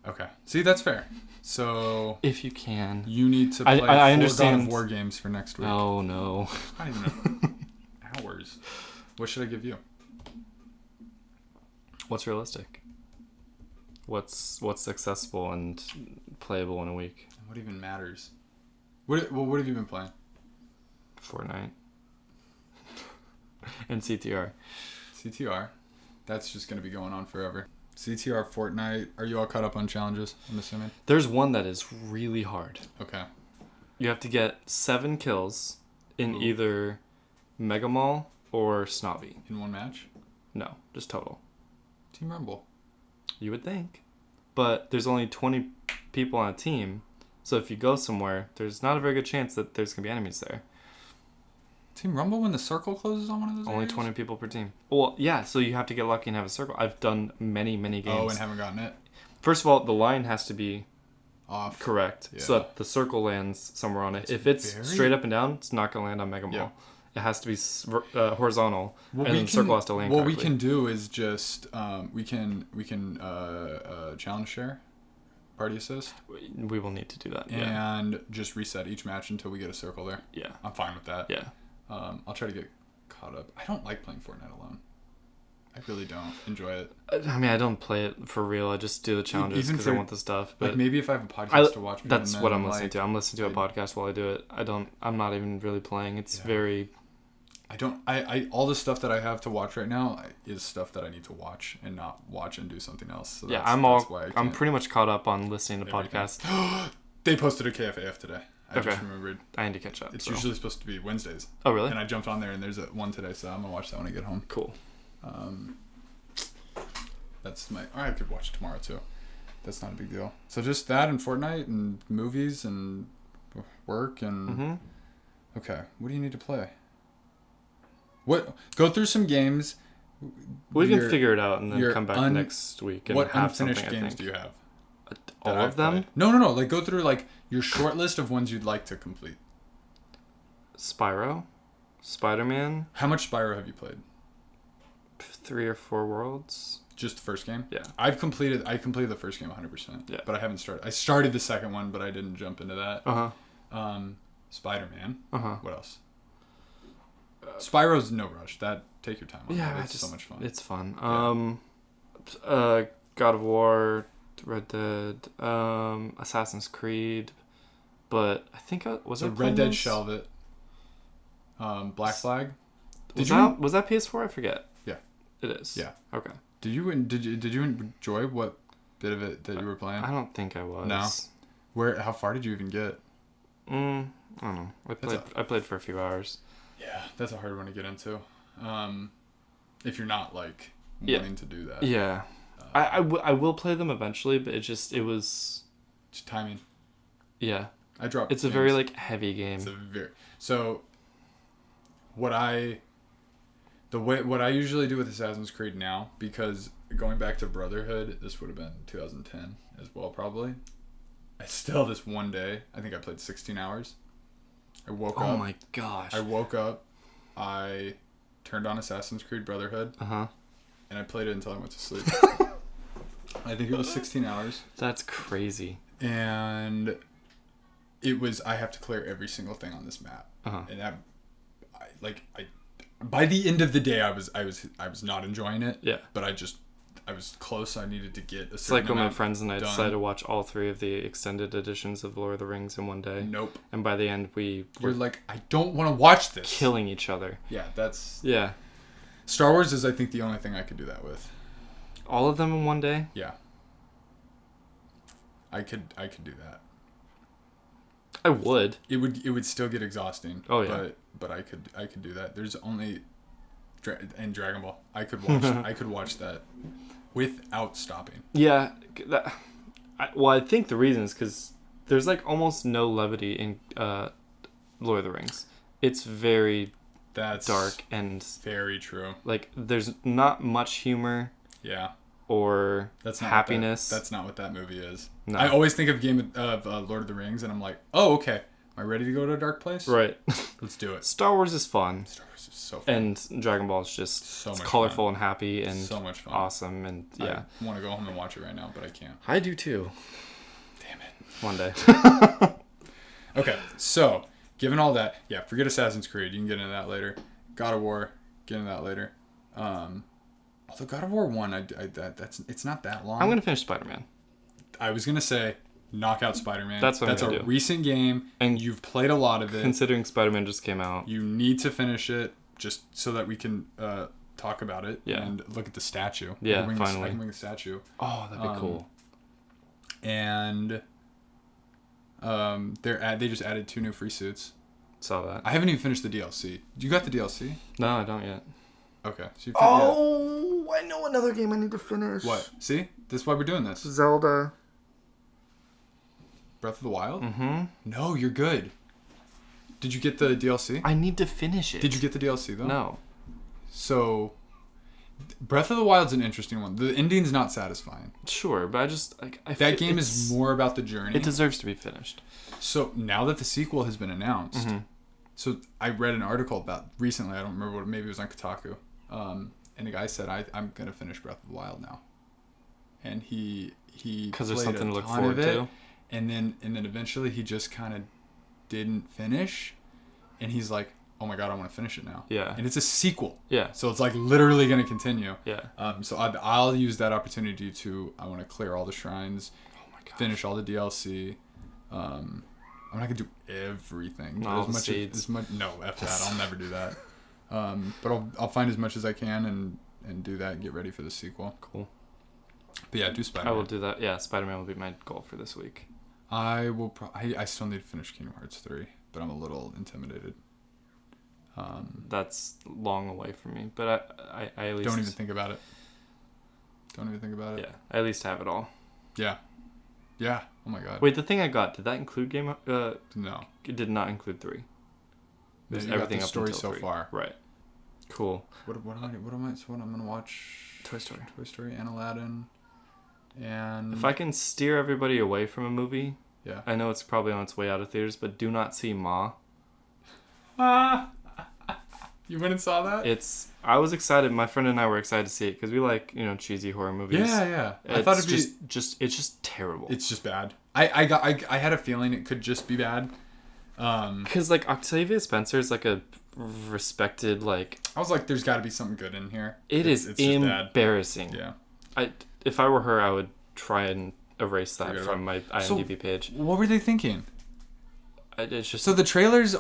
Okay. See, that's fair. So... If you can. You need to play I understand. God of War games for next week. Oh, no. I don't even know. Hours. What should I give you? What's realistic? What's successful and playable in a week? What even matters? What have you been playing? Fortnite. And CTR. CTR. That's just going to be going on forever. CTR, Fortnite. Are you all caught up on challenges, I'm assuming? There's one that is really hard. Okay. You have to get 7 kills in either Mega Mall or Snobby. In one match? No, just total. Team Rumble. You would think. But there's only 20 people on a team, so if you go somewhere, there's not a very good chance that there's going to be enemies there. Team Rumble when the circle closes on one of those Only areas? 20 people per team. Well, yeah, so you have to get lucky and have a circle. I've done many, many games. Oh, and haven't gotten it? First of all, the line has to be off. Correct. Yeah. So that the circle lands somewhere on it. If it's straight up and down, it's not going to land on Mega Mall. Yeah. It has to be horizontal, and then the circle has to land correctly. What we can do is just, we can challenge share, party assist. We will need to do that, and just reset each match until we get a circle there. Yeah. I'm fine with that. Yeah. I'll try to get caught up. I don't like playing Fortnite alone. I really don't enjoy it. I mean, I don't play it for real. I just do the challenges because I want the stuff. But like maybe if I have a podcast to watch, that's what I'm listening to. I'm listening to a podcast while I do it. I'm not even really playing. It's very. I all the stuff that I have to watch right now is stuff that I need to watch and not watch and do something else. So I'm pretty much caught up on listening to podcasts. They posted a KFAF today. I just remembered. I need to catch up. It's usually supposed to be Wednesdays. Oh, really? And I jumped on there and there's one today, so I'm gonna watch that when I get home. Cool. That's or I could watch it tomorrow too. That's not a big deal. So just that and Fortnite and movies and work and okay. What do you need to play? Go through some games. We can figure it out and then come back next week and what have unfinished games do you have? All of them? No. Like go through like your short list of ones you'd like to complete. Spyro, Spider-Man. How much Spyro have you played? 3 or 4 worlds. Just the first game? Yeah. I completed the first game 100%. Yeah. But I haven't started. I started the second one, but I didn't jump into that. Spider-Man. What else? Spyro's no rush. Take your time on that. It's so much fun. It's fun. God of War, Red Dead, Assassin's Creed, but I think was it Red Dead Shelve It. Black Flag. Was that PS4? I forget. Yeah. It is. Yeah. Okay. Did you enjoy what bit of it that you were playing? I don't think I was. No. How far did you even get? I don't know. I played for a few hours. Yeah, that's a hard one to get into. If you're not like wanting to do that. Yeah. I will play them eventually, but it was just timing. Yeah. I dropped. It's a very like heavy game. So what I usually do with Assassin's Creed now, because going back to Brotherhood, this would have been 2010 as well probably. This one day, I think I played 16 hours. I woke up. Oh my gosh. I woke up. I turned on Assassin's Creed Brotherhood. And I played it until I went to sleep. I think it was 16 hours. That's crazy. And I have to clear every single thing on this map. And by the end of the day, I was not enjoying it. Yeah. But I was close. I needed to get a certain It's like when my amount friends and I done. decided to watch all 3 of the extended editions of Lord of the Rings in one day. Nope. And by the end, we were like, I don't want to watch this. Killing each other. Yeah, that's... Yeah. Star Wars is, I think, the only thing I could do that with. All of them in one day? Yeah. I could do that. I would. It would still get exhausting. Oh yeah. But I could do that. There's only and Dragon Ball. I could watch that without stopping. Yeah. I think the reason is because there's like almost no levity in Lord of the Rings. It's very dark and very true. Like there's not much humor. Yeah. Or that's not happiness. That's not what that movie is. No. I always think of Lord of the Rings, and I'm like, oh, okay. Am I ready to go to a dark place? Right. Let's do it. Star Wars is fun. Star Wars is so fun. And Dragon Ball is just so much colorful fun. and happy and so much fun. Awesome. And yeah. I want to go home and watch it right now, but I can't. I do too. Damn it. One day. Okay, so given all that, yeah, forget Assassin's Creed. You can get into that later. God of War, get into that later. Although God of War 1, it's not that long. I'm gonna finish Spider-Man. I was gonna say knock out Spider-Man. That's what I'm gonna do. Recent game, and you've played a lot of it. Considering Spider-Man just came out, you need to finish it just so that we can talk about it and look at the statue. Yeah, finally. I can bring the statue. Oh, that'd be cool. And they just added 2 new free suits. Saw that. I haven't even finished the DLC. You got the DLC? No, I don't yet. Okay. So I know another game I need to finish. What? See? This is why we're doing this. Zelda. Breath of the Wild? Mm-hmm. No, you're good. Did you get the DLC? I need to finish it. Did you get the DLC, though? No. So, Breath of the Wild's an interesting one. The ending's not satisfying. Sure, but that game is more about the journey. It deserves to be finished. So, now that the sequel has been announced, so I read an article about recently, I don't remember what, maybe it was on Kotaku, and the guy said, I'm going to finish Breath of the Wild now. And he because there's something to look forward to. And then eventually he just kind of didn't finish. And he's like, oh my god, I want to finish it now. Yeah. And it's a sequel. Yeah. So it's like literally going to continue. Yeah. So I'll use that opportunity to, I want to clear all the shrines, finish all the DLC. I'm not going to do everything. All the seeds. No, after that, I'll never do that. But I'll find as much as I can and do that and get ready for the sequel. Cool. But yeah, do Spider-Man. I will do that. Yeah, Spider-Man will be my goal for this week. I will. I still need to finish Kingdom Hearts 3, but I'm a little intimidated. That's long away from me, but I at least don't even think about it. Don't even think about it. Yeah, I at least have it all. Yeah. Yeah. Oh my god. Wait, the thing I got, did that include No. It did not include 3. There's Everything everything up story until so 3. far. Right. Cool. What am I? So what I'm gonna watch? Toy Story. Toy Story and Aladdin. And If I can steer everybody away from a movie, yeah. I know it's probably on its way out of theaters, but do not see Ma. You went and saw that? I was excited. My friend and I were excited to see it because we like, cheesy horror movies. Yeah. I thought it'd be it's just terrible. It's just bad. I had a feeling it could just be bad. Because like Octavia Spencer is like a respected like. I was like, there's got to be something good in here. It's embarrassing. Yeah. If I were her, I would try and erase that from my IMDb page. What were they thinking? It's just so the trailers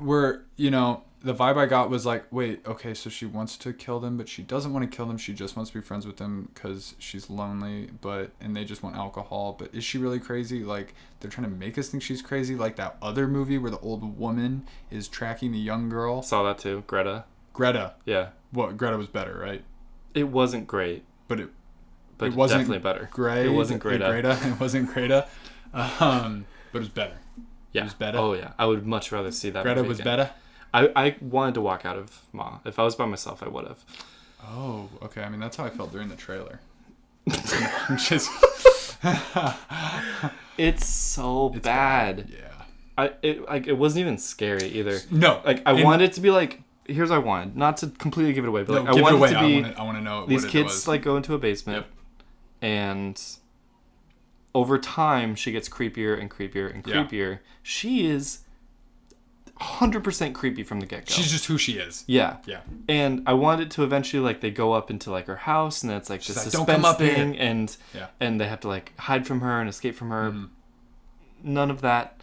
were, the vibe I got was like, wait, okay, so she wants to kill them, but she doesn't want to kill them. She just wants to be friends with them because she's lonely, and they just want alcohol. But is she really crazy? Like, they're trying to make us think she's crazy. Like that other movie where the old woman is tracking the young girl. Saw that too. Greta. Yeah. What? Greta was better, right? It wasn't great. But it wasn't definitely better. Great. It wasn't Greta. It wasn't Greta. But it was better. Yeah. It was better. Oh yeah. I would much rather see that. Greta movie was again. better. I wanted to walk out of Ma. If I was by myself, I would have. Oh, okay. I mean, that's how I felt during the trailer. Just it's so bad. Yeah. It wasn't even scary either. No. I wanted it to be like, here's what I wanted. Not to completely give it away, but I wanted it to be I want to know these what kids it was. go into a basement, and over time she gets creepier and creepier and creepier. Yeah. She is 100% creepy from the get-go. She's just who she is. Yeah. Yeah. And I wanted to eventually they go up into her house, and it's she's this like, suspense thing, and they have to hide from her and escape from her. Mm-hmm. None of that.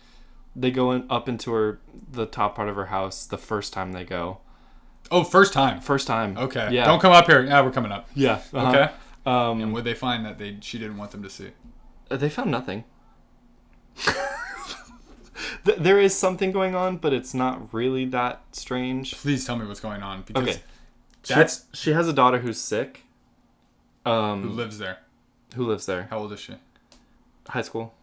They go up into the top part of her house the first time they go. Oh, first time. First time. Okay. Yeah. Don't come up here. Yeah, we're coming up. Yeah. Uh-huh. Okay. And what they find that she didn't want them to see? They found nothing. There is something going on, but it's not really that strange. Please tell me what's going on, because she has a daughter who's sick. Who lives there? Who lives there? How old is she? High school.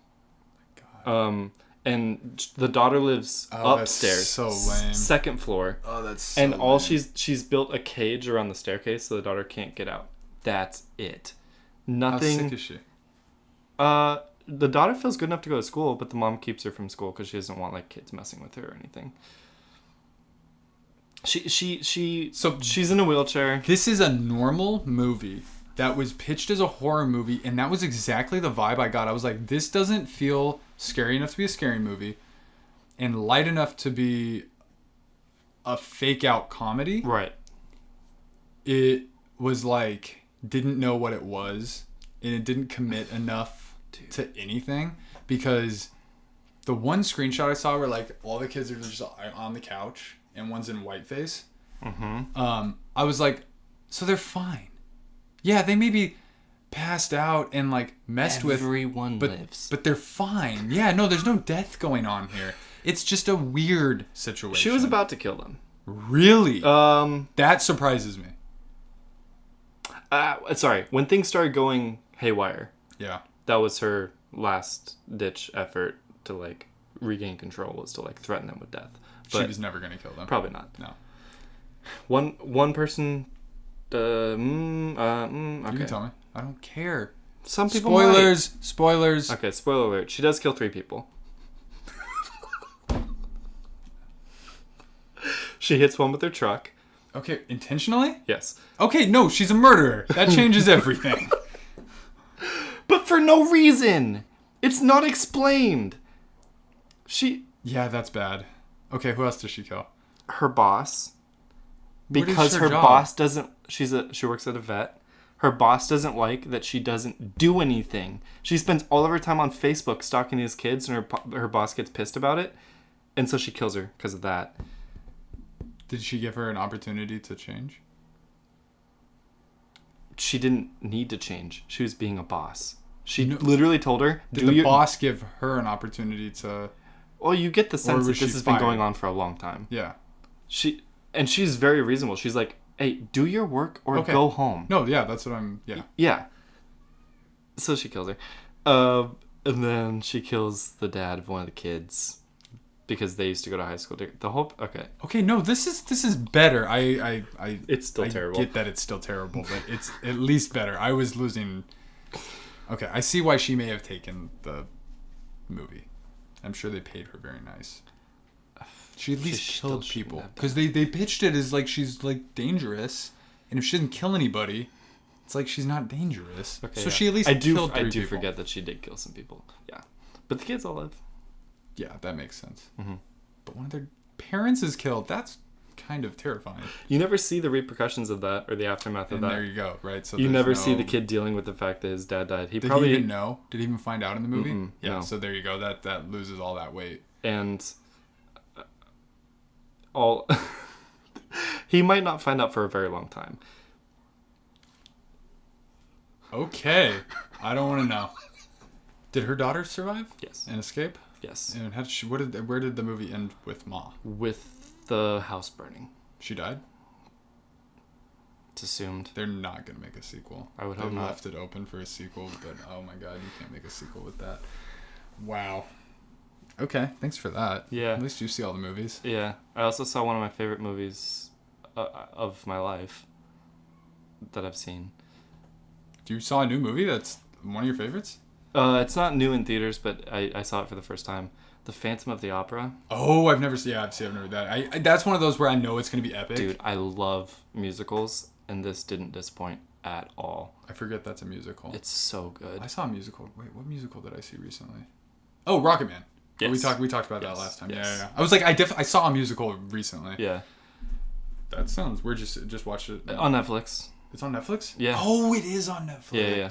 God. And the daughter lives upstairs. That's so lame. Second floor. Oh, that's so and all lame. she's built a cage around the staircase so the daughter can't get out. That's it. Nothing. How sick is she? The daughter feels good enough to go to school, but the mom keeps her from school because she doesn't want kids messing with her or anything. She's in a wheelchair. This is a normal movie that was pitched as a horror movie, and that was exactly the vibe I got. I was like, this doesn't feel scary enough to be a scary movie and light enough to be a fake out comedy. Right. It was didn't know what it was, and it didn't commit enough to anything, because the one screenshot I saw where all the kids are just on the couch and one's in whiteface. Mm-hmm. I was like, so they're fine. Yeah, they may be passed out and messed with. Everyone lives, but they're fine. Yeah, no, there's no death going on here. It's just a weird situation. She was about to kill them. Really? That surprises me. Sorry, when things started going haywire. Yeah. That was her last ditch effort to regain control, was to threaten them with death. But she was never going to kill them. Probably not. No. One person. Okay. You can tell me. I don't care. Some people. Spoilers. Okay. Spoiler alert. She does kill 3 people. She hits one with her truck. Okay, intentionally? Yes. Okay, no, she's a murderer. That changes everything. But for no reason. It's not explained. Yeah, that's bad. Okay, who else does she kill? her boss, What is because her her job? boss doesn't. She works at a vet. Her boss doesn't like that she doesn't do anything. She spends all of her time on Facebook stalking these kids, and her boss gets pissed about it, and so she kills her because of that. Did she give her an opportunity to change? She didn't need to change. She was being a boss. She literally told her, Did the boss give her an opportunity to... Well, you get the sense that was this she has fired? been going on for a long time. Yeah. She's very reasonable. She's like, hey, do your work or Okay. go home. No, yeah, that's what I'm... Yeah. Yeah. So she kills her. And then she kills the dad of one of the kids because they used to go to high school. The whole... Okay. Okay, no, this is better. It's still I terrible. get that it's still terrible, but it's at least better. I was losing... Okay, I see why she may have taken the movie. I'm sure they paid her very nice. She at least killed people. Because they pitched it as like she's like dangerous. And if she doesn't kill anybody, it's like she's not dangerous. Okay, so yeah. she at least killed three I do people. forget that she did kill some people. Yeah. But the kids all live. Yeah, that makes sense. Mm-hmm. But one of their parents is killed. That's kind of terrifying. You never see the repercussions of that or the aftermath of And that. there you go, right? So You never there's see no- the kid dealing with the fact that his dad died. Did he even know? Did he even find out in the movie? Mm-mm, Yeah, no. so there you go. That loses all that weight. And all he might not find out for a very long time. Okay. I don't want to know. Did her daughter survive? Yes. And escape? Yes. And how did she, where did the movie end with Ma? With the house burning. She died? It's assumed. They're not going to make a sequel. I would They hope not. left it open for a sequel, but oh my god, you can't make a sequel with that. Wow. Okay, thanks for that. Yeah. At least you see all the movies. Yeah. I also saw one of my favorite movies of my life that I've seen. You saw a new movie that's one of your favorites? It's not new in theaters, but I saw it for the first time. The Phantom of the Opera. Oh, I've never seen. Yeah, I've never heard that. I that's one of those where I know it's gonna be epic. Dude, I love musicals, and this didn't disappoint at all. I forget that's a musical. It's so good. I saw a musical. Wait, what musical did I see recently? Oh, Rocket Man. Yes. We talked about that Yes. last time. Yes. Yeah. I was like, I saw a musical recently. Yeah. That sounds. We're just watched it. On Netflix. It's on Netflix. Yeah. Oh, it is on Netflix. Yeah.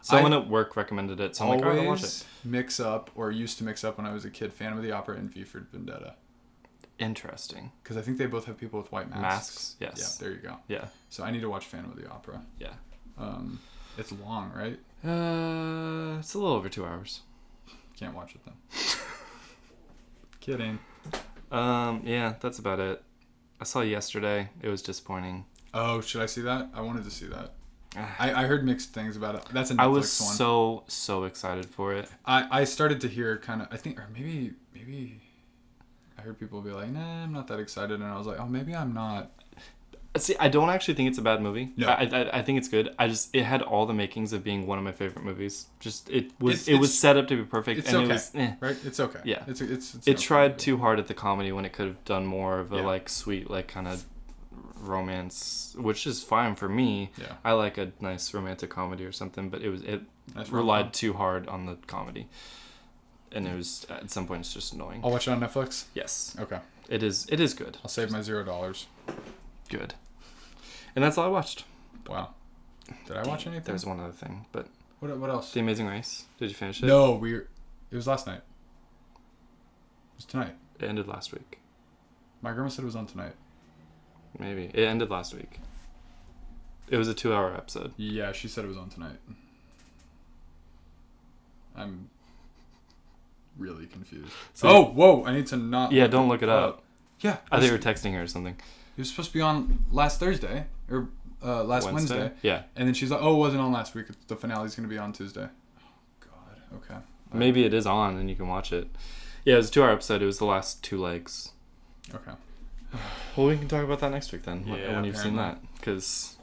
Someone at work recommended it, so I'm like, alright, I'll watch it. Always mix up, or used to mix up when I was a kid, Phantom of the Opera and V for Vendetta. Interesting. Because I think they both have people with white masks. Yes. Yeah, there you go. Yeah. So I need to watch Phantom of the Opera. Yeah. It's long, right? It's a little over 2 hours. Can't watch it then. Kidding. Yeah, that's about it. I saw yesterday. It was disappointing. Oh, should I see that? I wanted to see that. I heard mixed things about it. That's a Netflix I was one. so excited for it. I started to hear kind of, I think, or maybe I heard people be like, nah, I'm not that excited. And I was like, oh, maybe I'm not. See, I don't actually think it's a bad movie. No. I think it's good. It had all the makings of being one of my favorite movies. Just it was It's set up to be perfect. It's and okay, it was, right? It's okay. Yeah. It's it tried too hard at the comedy when it could have done more of a Yeah. like sweet like kind of romance, which is fine for me. Yeah. I like a nice romantic comedy or something, but it Nice relied rom-com. too hard on the comedy, and it was at some point it's just annoying. I'll watch it on Netflix. Yes, Okay. it is good. I'll save my $0. Good. And that's all I watched. Wow. Did I watch anything? There's one other thing, but What else? The Amazing Race. Did you finish it? No, it was last night. It was tonight. It ended last week. My grandma said it was on tonight. Maybe. It ended last week. It was a 2-hour episode. Yeah, she said it was on tonight. I'm really confused. So- Whoa! I need to not. Yeah, don't look it up. Yeah, I think you were texting her or something. It was supposed to be on last Thursday or last Wednesday. Yeah. And then she's like, "Oh, it wasn't on last week. The finale's gonna be on Tuesday." Oh God. Okay. Maybe it is on and you can watch it. Yeah, it was a 2-hour episode. It was the last 2 legs. Okay. Well, we can talk about that next week then, Yeah, when you've seen apparently. that. Because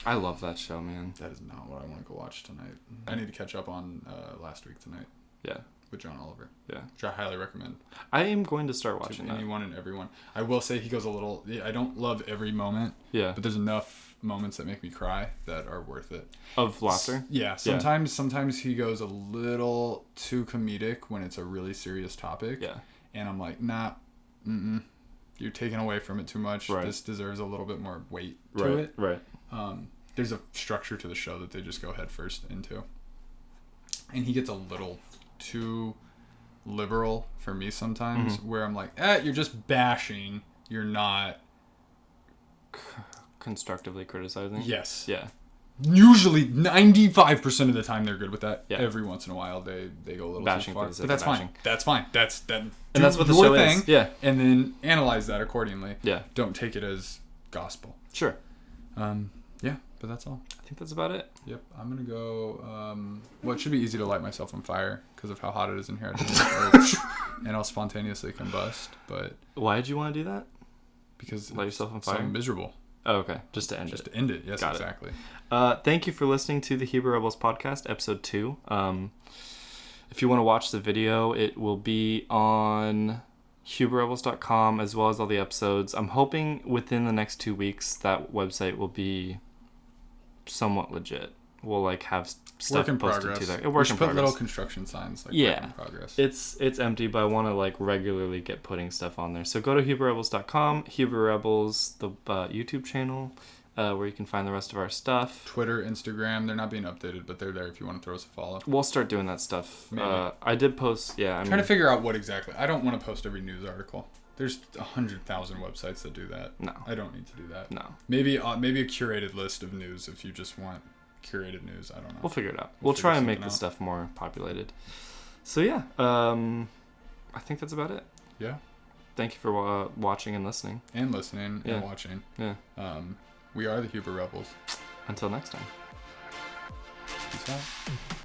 I love that show, man. That is not what I want to go watch tonight. I need to catch up on last week tonight Yeah. with John Oliver. Yeah. Which I highly recommend I am going to start to watching that. anyone and everyone. I will say he goes a little. I don't love every moment, Yeah. but there's enough moments that make me cry that are worth it. Of laughter? Yeah. Sometimes he goes a little too comedic when it's a really serious topic. Yeah. And I'm like, nah, you're taking away from it too much. Right. This deserves a little bit more weight to it. Right. There's a structure to the show that they just go head first into. And he gets a little too liberal for me sometimes, where I'm like, you're just bashing. You're not... Constructively criticizing? Yes. Yeah. Usually 95% of the time they're good with that. Yeah. Every once in a while they go a little Bashing too far. for the sake But that's of bashing. fine. That's fine. And that's what the show is. Yeah. And then analyze that accordingly. Yeah. Don't take it as gospel. Sure. Yeah, but that's all. I think that's about it. Yep. I'm going to go... well, it should be easy to light myself on fire because of how hot it is in here. And I'll spontaneously combust. But Why did you want to do that? because Light yourself on it's so fire? miserable. Oh, okay. Just to end Just it. to end it. Yes, Got it. exactly. Thank you for listening to the Hebrew Rebels podcast, episode 2. If you want to watch the video, it will be on HebrewRebels.com as well as all the episodes. I'm hoping within the next 2 weeks that website will be somewhat legit. We'll like have stuff Work in posted progress. to there. We Work should in put progress. little construction signs like Yeah. work in progress. It's empty, but I want to like regularly get putting stuff on there. So go to HebrewRebels.com, Hebrew Rebels, the YouTube channel, where you can find the rest of our stuff. Twitter, Instagram, they're not being updated, but they're there if you want to throw us a follow. We'll start doing that stuff. Maybe. I did post, I'm trying to figure out what exactly. I don't want to post every news article. There's 100,000 websites that do that. No. I don't need to do that. No. Maybe a curated list of news if you just want curated news. I don't know. We'll figure it out. We'll try and make the stuff more populated. So yeah, I think that's about it. Yeah. Thank you for watching and listening. And listening Yeah. and watching. Yeah. We are the Hebrew Rebels. Until next time. Peace out.